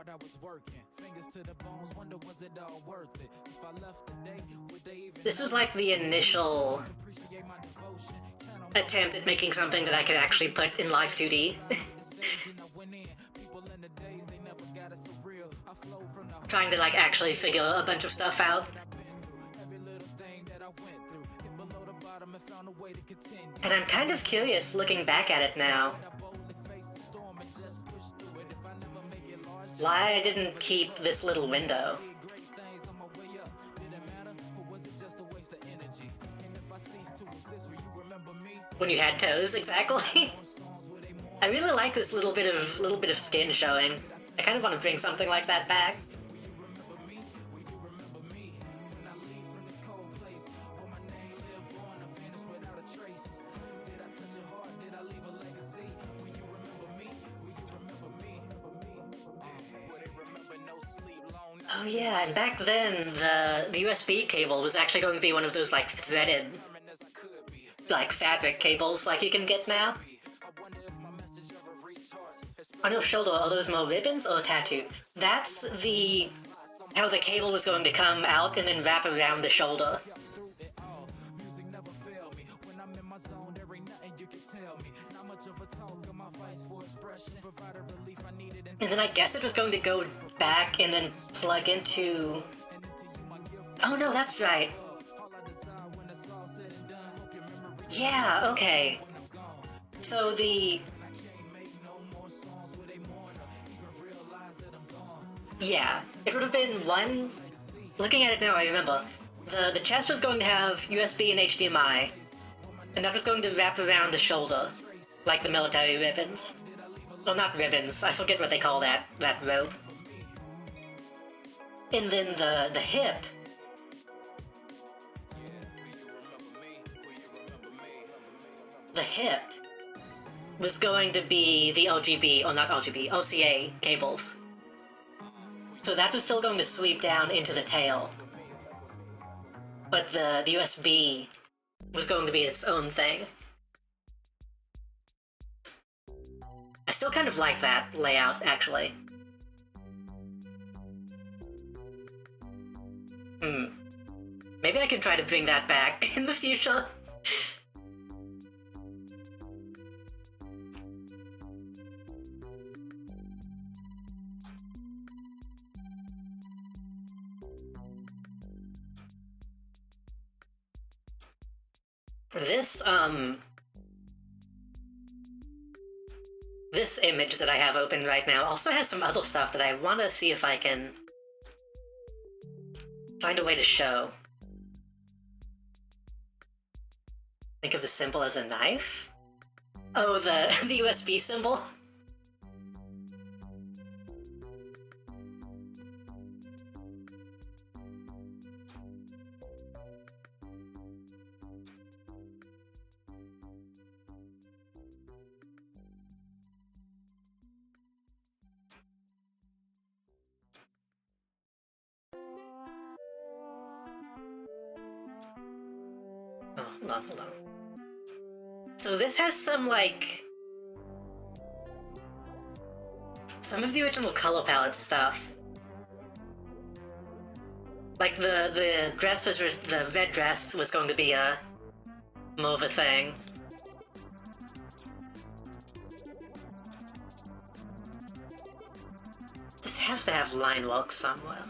I was working, fingers to the bones, wonder was it all worth it? If I left today, would they even... This was like the initial attempt at making something that I could actually put in Live 2D. Trying to like actually figure a bunch of stuff out. And I'm kind of curious looking back at it now. Why I didn't keep this little window. When you had toes, exactly. I really like this little bit of skin showing. I kind of want to bring something like that back. Oh yeah, and back then, the USB cable was actually going to be one of those, like, threaded, like, fabric cables like you can get now. On your shoulder, are those more ribbons or a tattoo? That's how the cable was going to come out and then wrap around the shoulder. And then I guess it was going to go back and then plug into... Oh no, that's right. Yeah, okay. So the... Yeah, it would have been one... Looking at it now, I remember. The chest was going to have USB and HDMI, and that was going to wrap around the shoulder, like the military ribbons. Well, not ribbons, I forget what they call that rope. And then the hip... The hip was going to be the RGB, or not RGB, RCA cables. So that was still going to sweep down into the tail. But the USB was going to be its own thing. I still kind of like that layout, actually. Maybe I can try to bring that back in the future. This image that I have open right now also has some other stuff that I want to see if I can Find a way to show. Think of the symbol as a knife? Oh, the USB symbol? Oh, hold on. So this has some, like... some of the original color palette stuff. Like, the dress was... the red dress was going to be a... more of a thing. This has to have line work somewhere.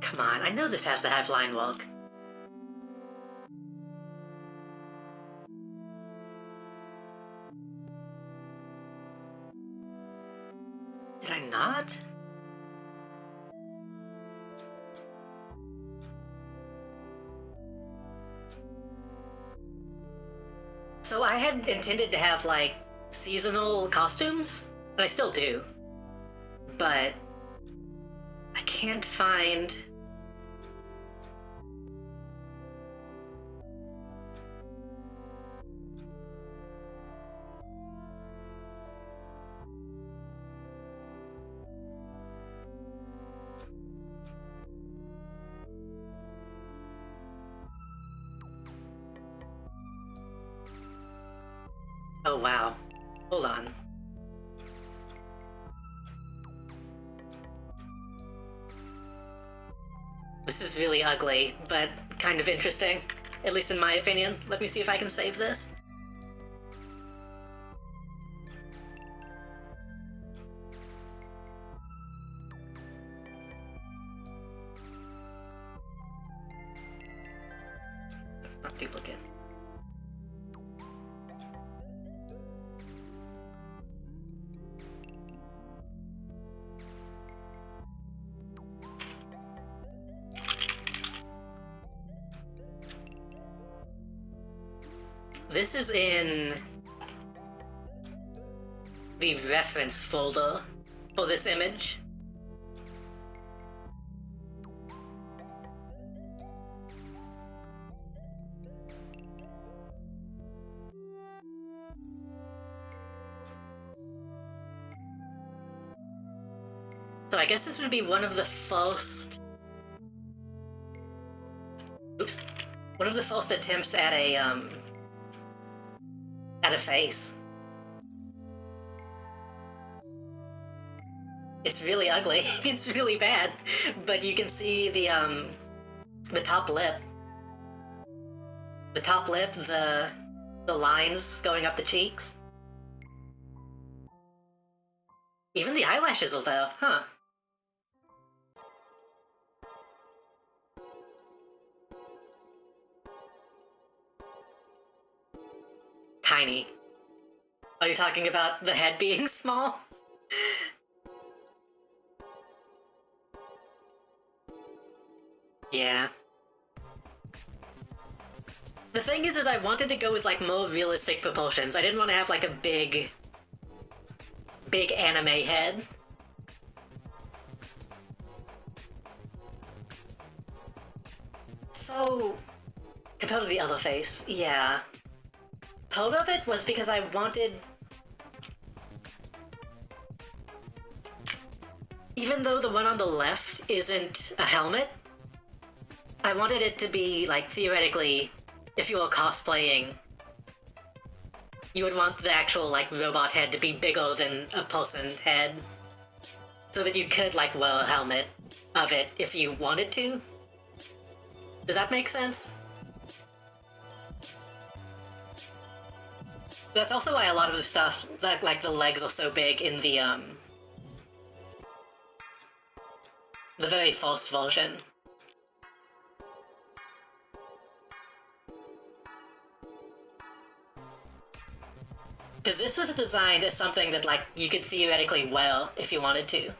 Come on, I know this has to have line work. Did I not? So I had intended to have, like, seasonal costumes, and I still do. But I can't find... Oh wow. Hold on. This is really ugly, but kind of interesting. At least in my opinion. Let me see if I can save this. Not duplicate. This is in the reference folder for this image. So I guess this would be one of the first... Oops. One of the first attempts at a face. It's really ugly. It's really bad. But you can see the top lip. The top lip, the lines going up the cheeks. Even the eyelashes are there, huh? Tiny. Are you talking about the head being small? Yeah. The thing is I wanted to go with, like, more realistic proportions. I didn't want to have, like, a big anime head. So, compared to the other face, yeah. Part of it was because I wanted... Even though the one on the left isn't a helmet, I wanted it to be, like, theoretically, if you were cosplaying, you would want the actual, like, robot head to be bigger than a person head, so that you could, like, wear a helmet of it if you wanted to. Does that make sense? That's also why a lot of the stuff, like the legs are so big in the The very first version. Because this was designed as something that, like, you could theoretically wear if you wanted to.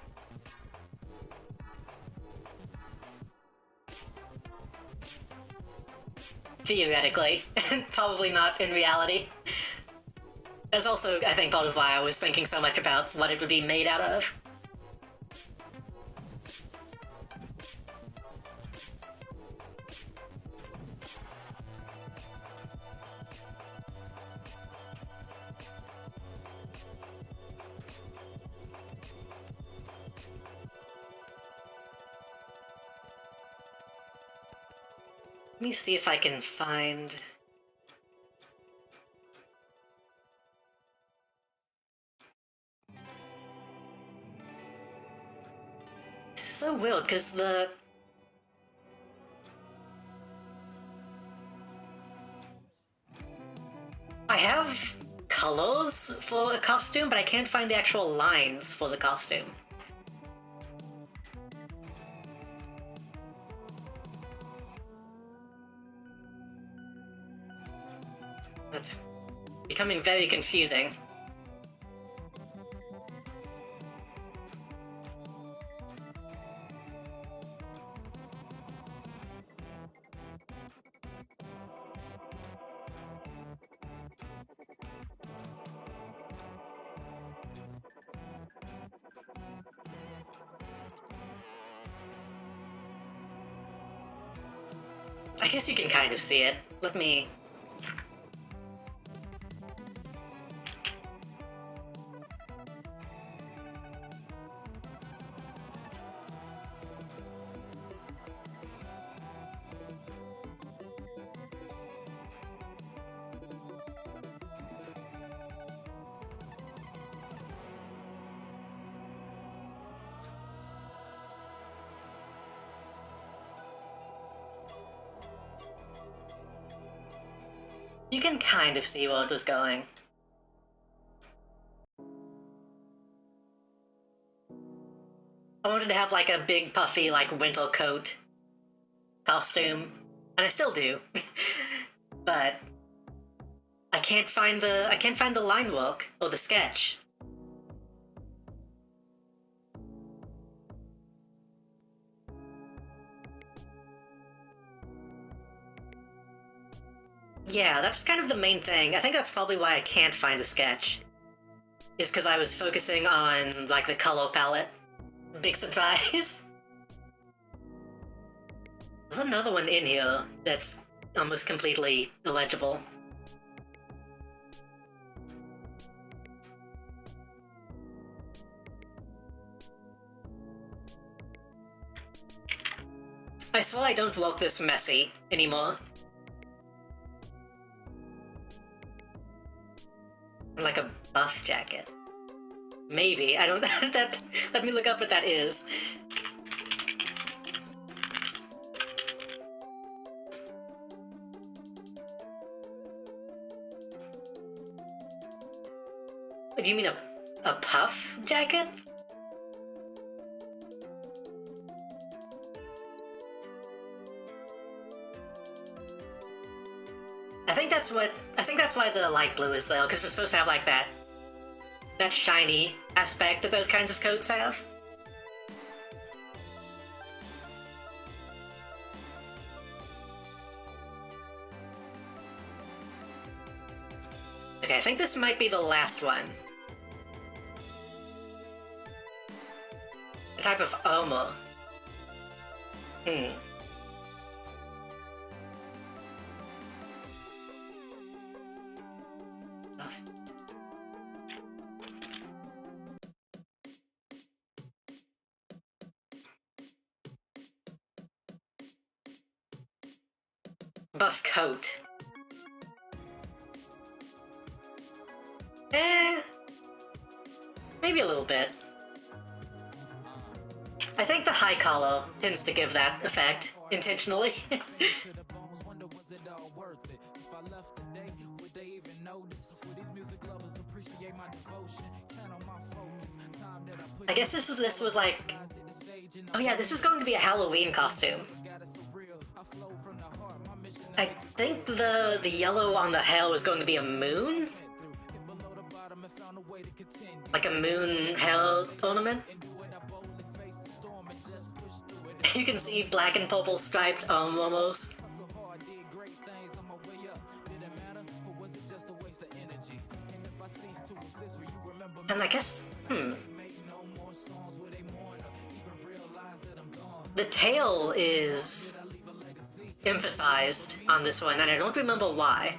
Theoretically. Probably not in reality. That's also, I think, part of why I was thinking so much about what it would be made out of. Let me see if I can find... It's so weird, because I have colors for a costume, but I can't find the actual lines for the costume. That's becoming very confusing. I guess you can kind of see it. Let me... You can kind of see where it was going. I wanted to have like a big puffy like winter coat costume, and I still do. But I can't find the line work or the sketch. Yeah, that's kind of the main thing. I think that's probably why I can't find the sketch. Is because I was focusing on, like, the color palette. Big surprise. There's another one in here that's almost completely illegible. I swear I don't look this messy anymore. Like a buff jacket. Maybe. I don't... let me look up what that is. Do you mean a puff jacket? I think that's why the light blue is there, because we're supposed to have like that shiny aspect that those kinds of coats have. Okay, I think this might be the last one. A type of armor. Buff coat. Maybe a little bit. I think the high collar tends to give that effect, intentionally. I guess this was like Oh yeah, this was going to be a Halloween costume. I think the yellow on the hell was going to be a moon? Like a moon hell ornament? You can see black and purple striped almost. And I guess, the tail is emphasized on this one, and I don't remember why.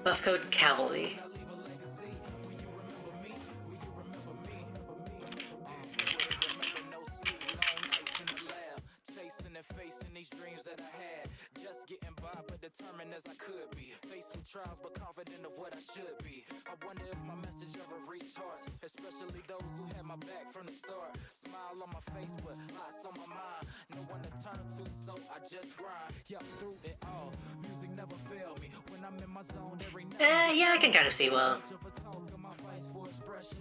Buffcoat Cavalry. Determined as I could be, faced with trials but confident of what I should be. I wonder if my message ever reached hearts, especially those who had my back from the start. Smile on my face but lots on my mind, no one to turn to, so I just grind. Yep, through it all, music never failed me. When I'm in my zone every night, Yeah, I can kind of see well.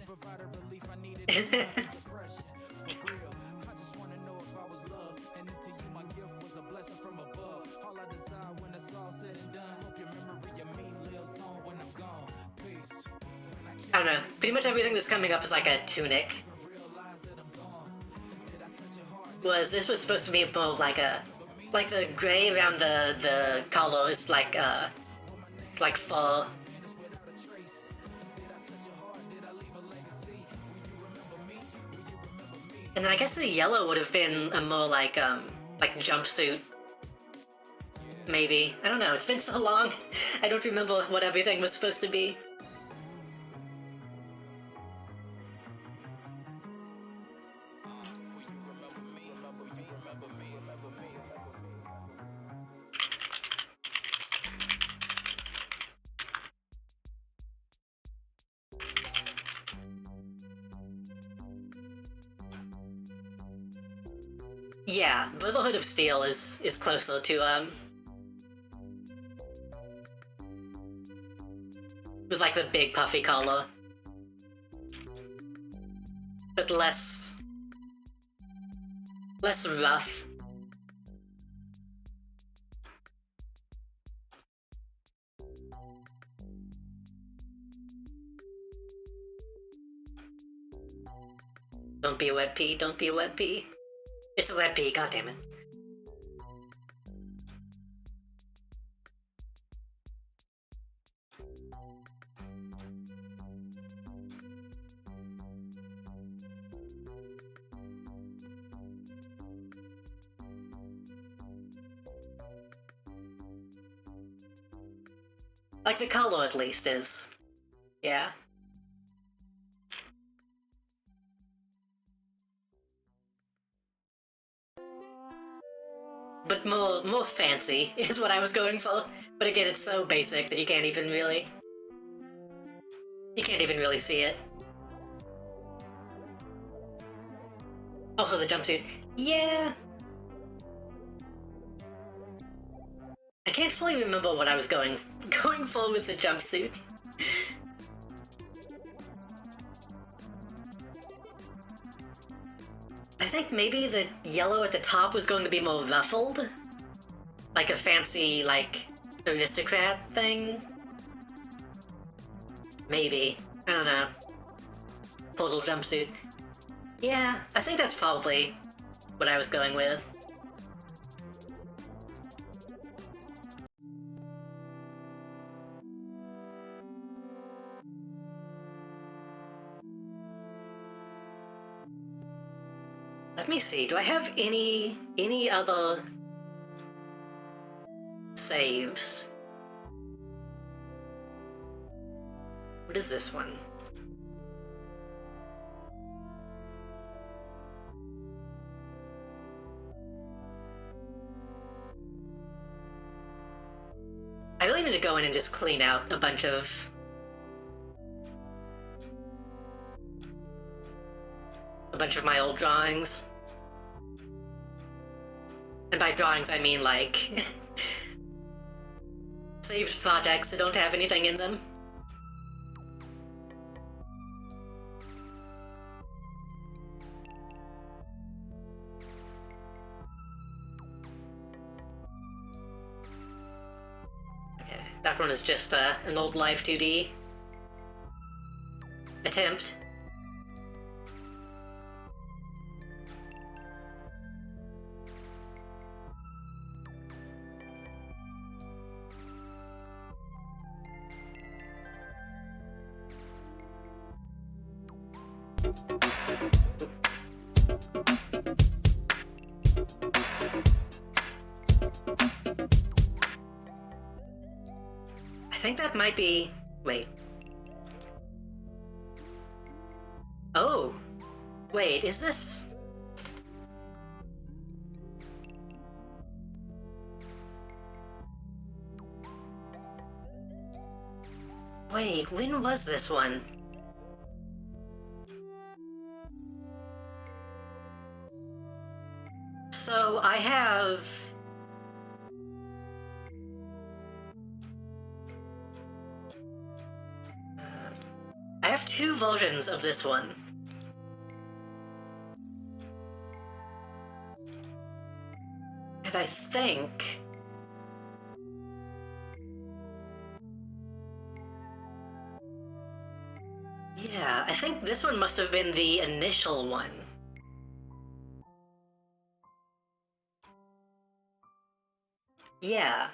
provided relief I needed depression. For real, I just wanna know if I was loved, and if to you my gift was a blessing from above. All I desire when it's all said and done, hope your memory of me lives on when I'm gone. Peace. I don't know, pretty much everything that's coming up is like a tunic. This was supposed to be more like the gray around the collar is like fur. And then I guess the yellow would have been a more like jumpsuit. Maybe. I don't know, it's been so long. I don't remember what everything was supposed to be. Yeah, Brotherhood of Steel is closer to, with like the big puffy collar. But less rough. Don't be a wet pea, don't be a wet pea. It's a wet pea, goddammit. Like the color at least is. Yeah. But more fancy is what I was going for. But again, it's so basic that you can't even really see it. Also the jumpsuit. Yeah. I can't fully remember what I was going for with the jumpsuit. I think maybe the yellow at the top was going to be more ruffled. Like a fancy, like, aristocrat thing. Maybe. I don't know. Portal jumpsuit. Yeah, I think that's probably what I was going with. Let me see, do I have any other saves? What is this one? I really need to go in and just clean out a bunch of my old drawings. And by drawings, I mean, like, saved projects that don't have anything in them. that one is just an old Live 2D attempt. I think that might be... Wait. Oh! Wait, is this... Wait, when was this one? So, I have... I have two versions of this one. And I think... Yeah, I think this one must have been the initial one. Yeah.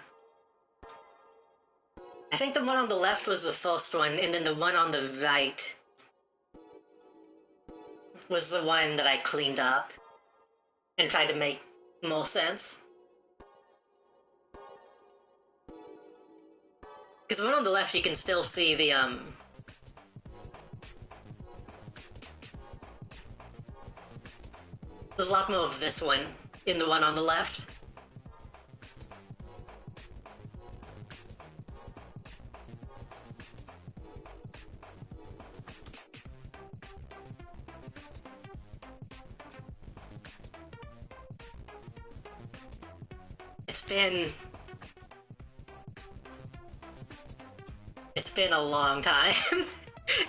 I think the one on the left was the first one, and then the one on the right was the one that I cleaned up and tried to make more sense. Because the one on the left, you can still see the, there's a lot more of this one in the one on the left. It's been a long time.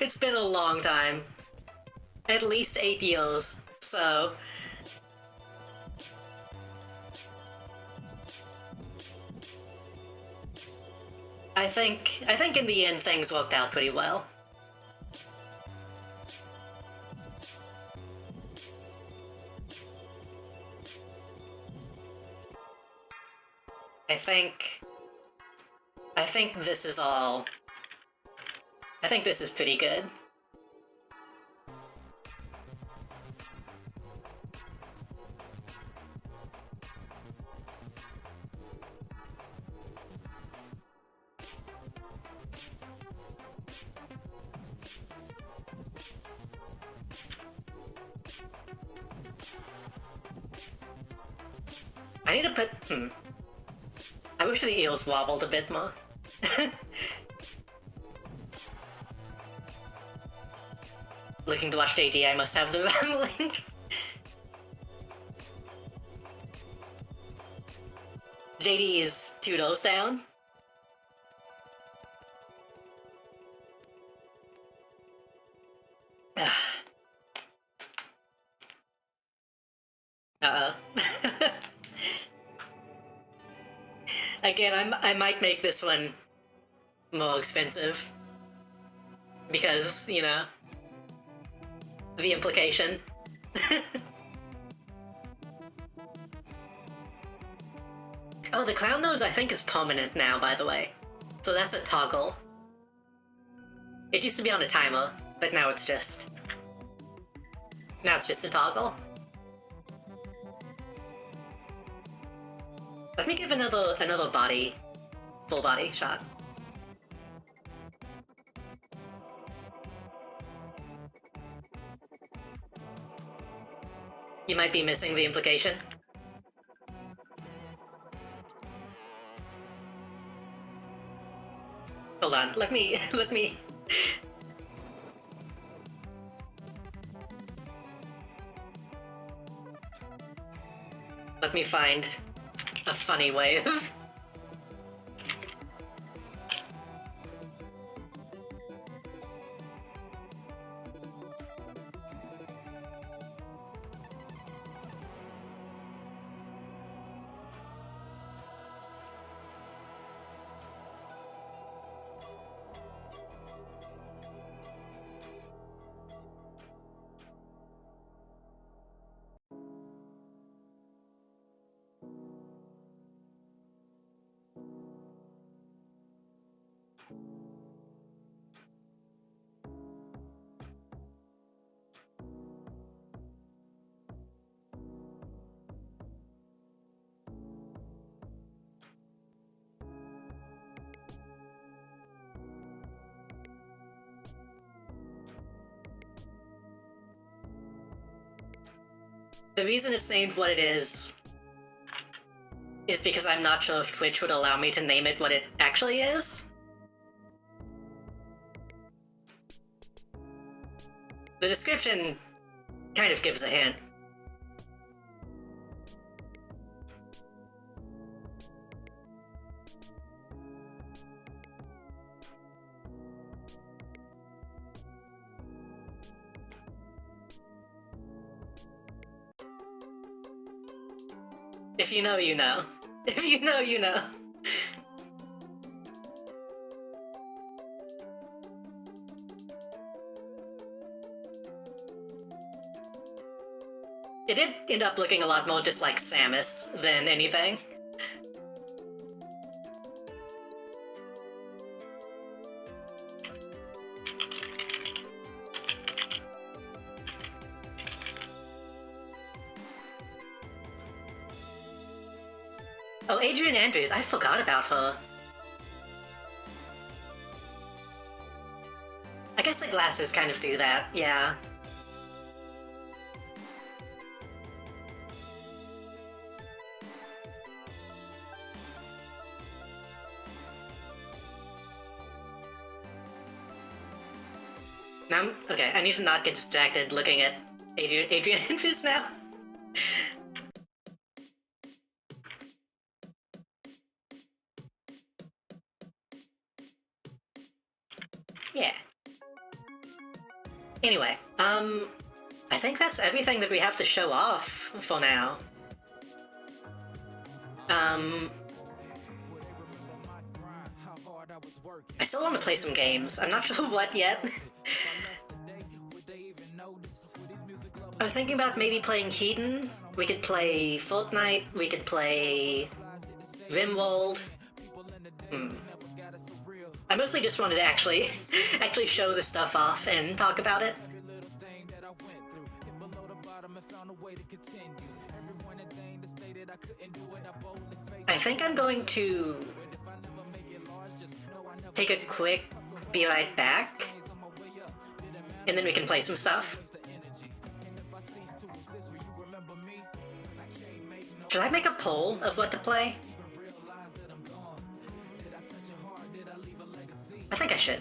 It's been a long time. At least 8 years, so... I think in the end things worked out pretty well. I think this is all... I think this is pretty good. I need to put... I wish the eels wobbled a bit more. Looking to watch JD, I must have the rambling. JD is 2 doors down. Uh-oh. Again, I might make this one more expensive. Because, you know, the implication. Oh, the clown nose I think is permanent now, by the way. So that's a toggle. It used to be on a timer, but now it's just... Now it's just a toggle. Let me give another body, full body shot. You might be missing the implication. Hold on, let me... Let me find a funny way of... the reason it's named what it is because I'm not sure if Twitch would allow me to name it what it actually is. The description kind of gives a hint. If you know, you know. If you know, you know. It did end up looking a lot more just like Samus than anything. Oh, Adrian Andrews, I forgot about her. I guess the glasses kind of do that, yeah. Now, okay, I need to not get distracted looking at Adrian Andrews now. Yeah. Anyway, I think that's everything that we have to show off for now. I still want to play some games. I'm not sure what yet. I was thinking about maybe playing Heaton. We could play Fortnite. We could play Rimworld. I mostly just wanted to actually show this stuff off and talk about it. I think I'm going to take a quick be right back, and then we can play some stuff. Should I make a poll of what to play? I think I should.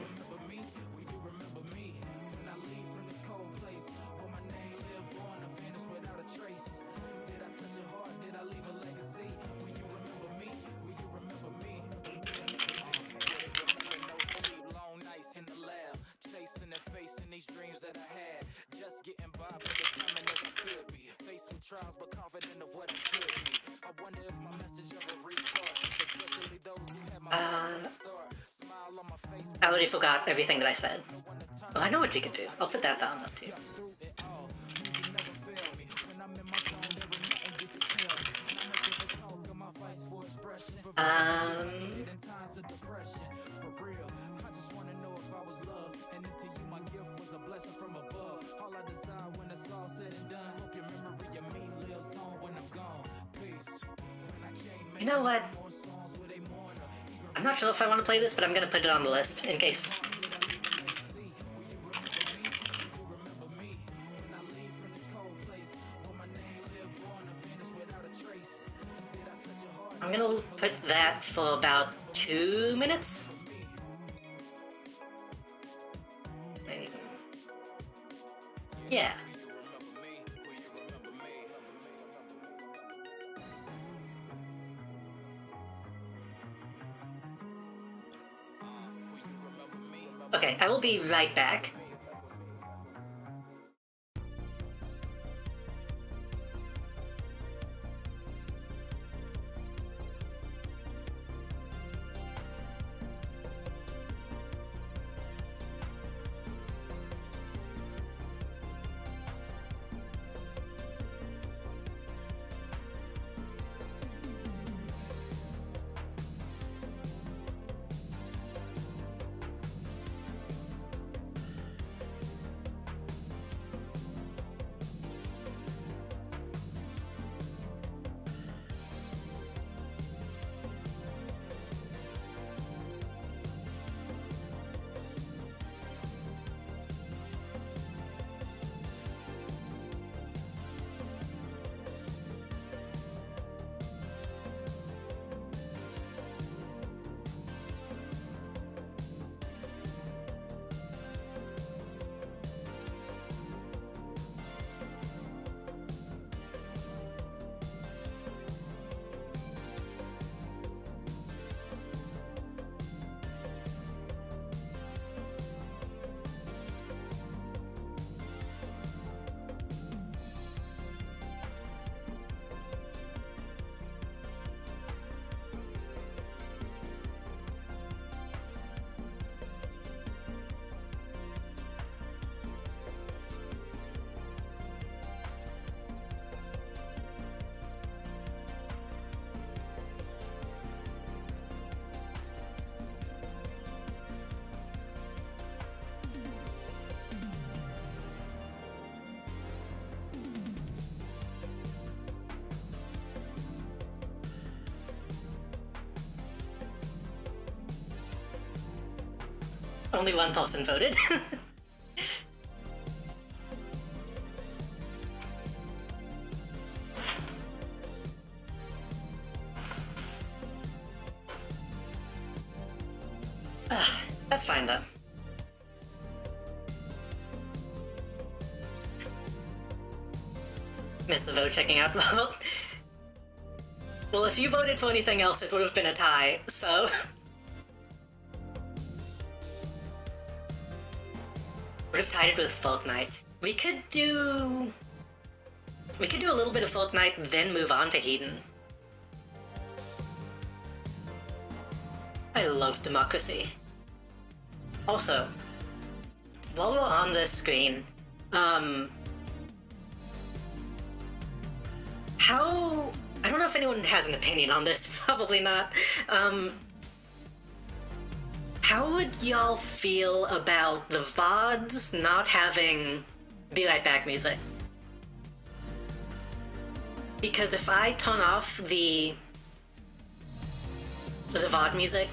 I already forgot everything that I said. Oh, I know what we could do. I'll put that down though too. You know what? I'm not sure if I want to play this, but I'm gonna put it on the list in case. I'm gonna put that for about 2 minutes. Yeah. Okay, I will be right back. Only one person voted. That's fine though. Missed the vote checking out. Well, if you voted for anything else, it would have been a tie, so... Would have tied it with Folk Knight. We could do a little bit of Folk Knight, then move on to Hedon. I love democracy. Also, while we're on this screen, I don't know if anyone has an opinion on this, probably not. How would y'all feel about the VODs not having Be Right Back music? Because if I turn off the VOD music,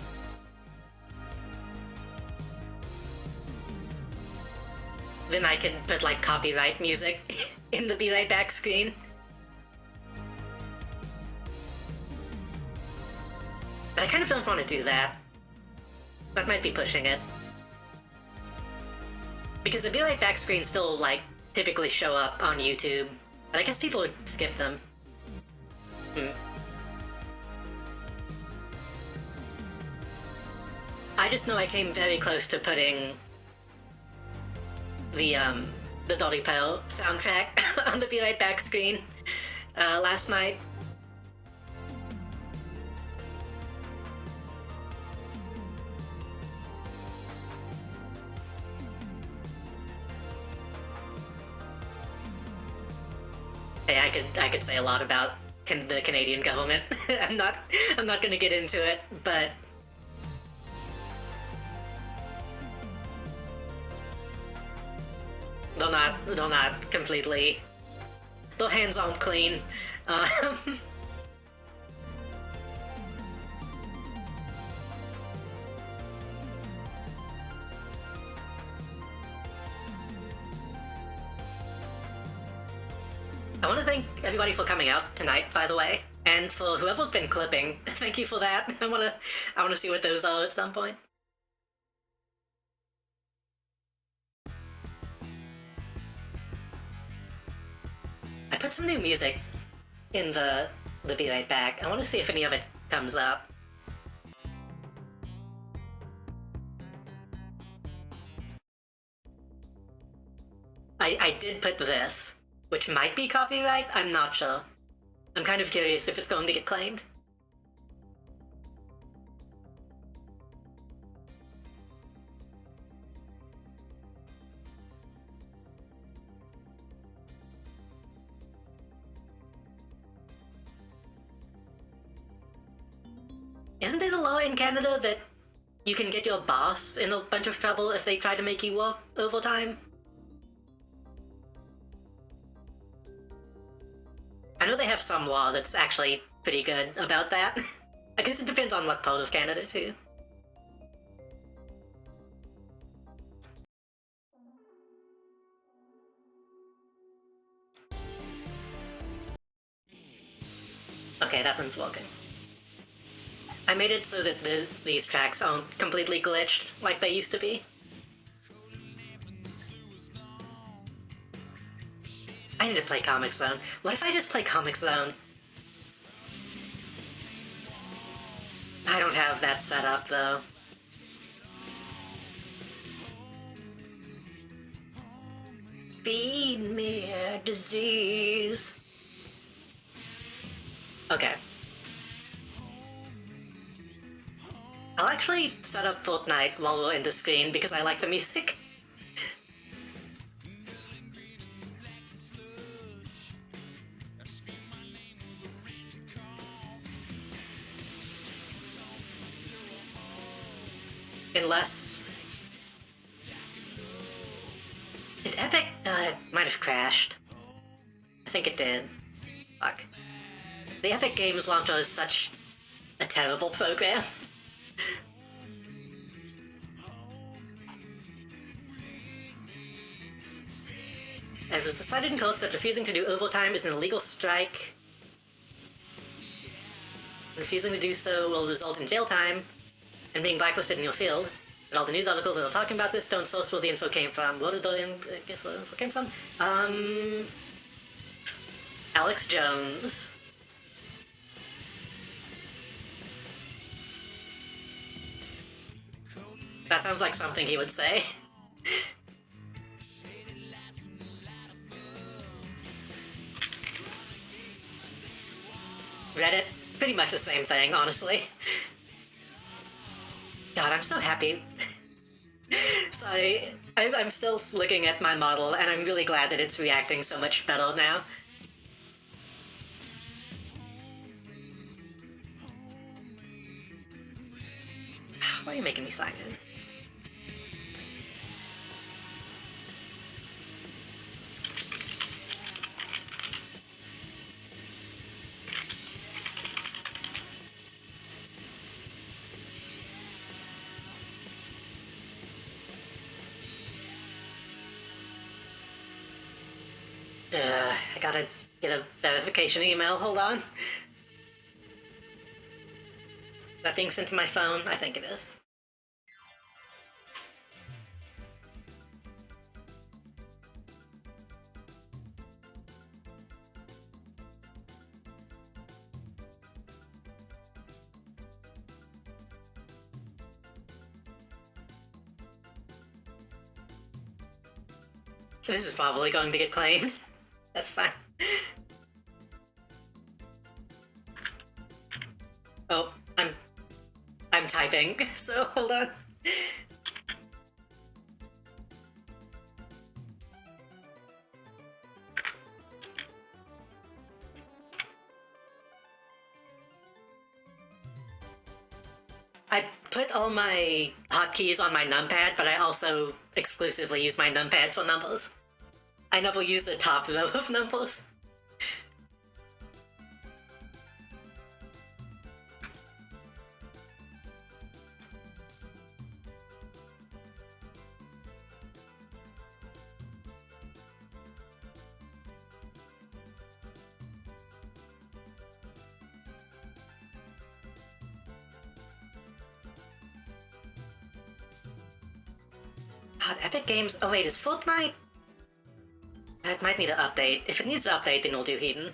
then I can put like copyright music in the Be Right Back screen. But I kind of don't want to do that. That might be pushing it. Because the Be Right Back screens still, like, typically show up on YouTube. But I guess people would skip them. I just know I came very close to putting the Dolly Pearl soundtrack on the Be Right Back screen last night. Hey, I could say a lot about the Canadian government. I'm not gonna get into it, but they're not completely. Their hands aren't clean. I want to thank everybody for coming out tonight, by the way, and for whoever's been clipping. Thank you for that. I wanna see what those are at some point. I put some new music in the Be Right Back. I want to see if any of it comes up. I did put this, which might be copyright, I'm not sure. I'm kind of curious if it's going to get claimed. Isn't it a law in Canada that you can get your boss in a bunch of trouble if they try to make you work overtime? I know they have some law that's actually pretty good about that. I guess it depends on what part of Canada, too. Okay, that one's working. I made it so that these tracks aren't completely glitched like they used to be. I need to play Comic Zone. What if I just play Comic Zone? I don't have that set up, though. Feed me a disease. Okay. I'll actually set up Fortnite while we're in the screen because I like the music. Unless... Did Epic... it might have crashed. I think it did. Fuck. The Epic Games Launcher is such a terrible program. It was decided in court that refusing to do overtime is an illegal strike. Refusing to do so will result in jail time and being blacklisted in your field. And all the news articles that are talking about this don't source where the info came from. Guess where the info came from? Alex Jones. That sounds like something he would say. Reddit, pretty much the same thing, honestly. God, I'm so happy. Sorry, I'm still looking at my model, and I'm really glad that it's reacting so much better now. Why are you making me sign in? I gotta get a verification email, hold on. That being sent to my phone? I think it is. This is probably going to get claimed. That's fine. Oh, I'm typing, so hold on. I put all my hotkeys on my numpad, but I also exclusively use my numpad for numbers. I never use the top row of numbers. God, Epic Games. Oh wait, is Fortnite? It might need an update. If it needs an update, then we'll do Hedon.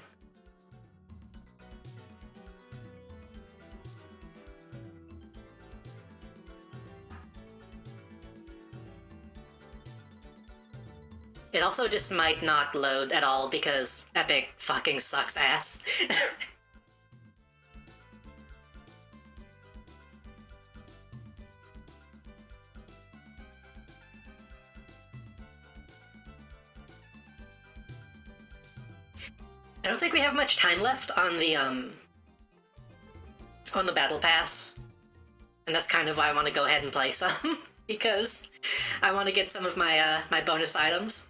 It also just might not load at all because Epic fucking sucks ass. I don't think we have much time left on the battle pass, and that's kind of why I want to go ahead and play some because I want to get some of my my bonus items.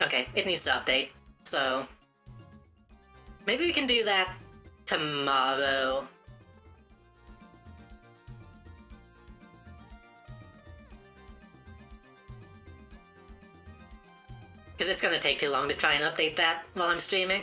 Okay, it needs to update. So, maybe we can do that tomorrow. Because it's gonna take too long to try and update that while I'm streaming.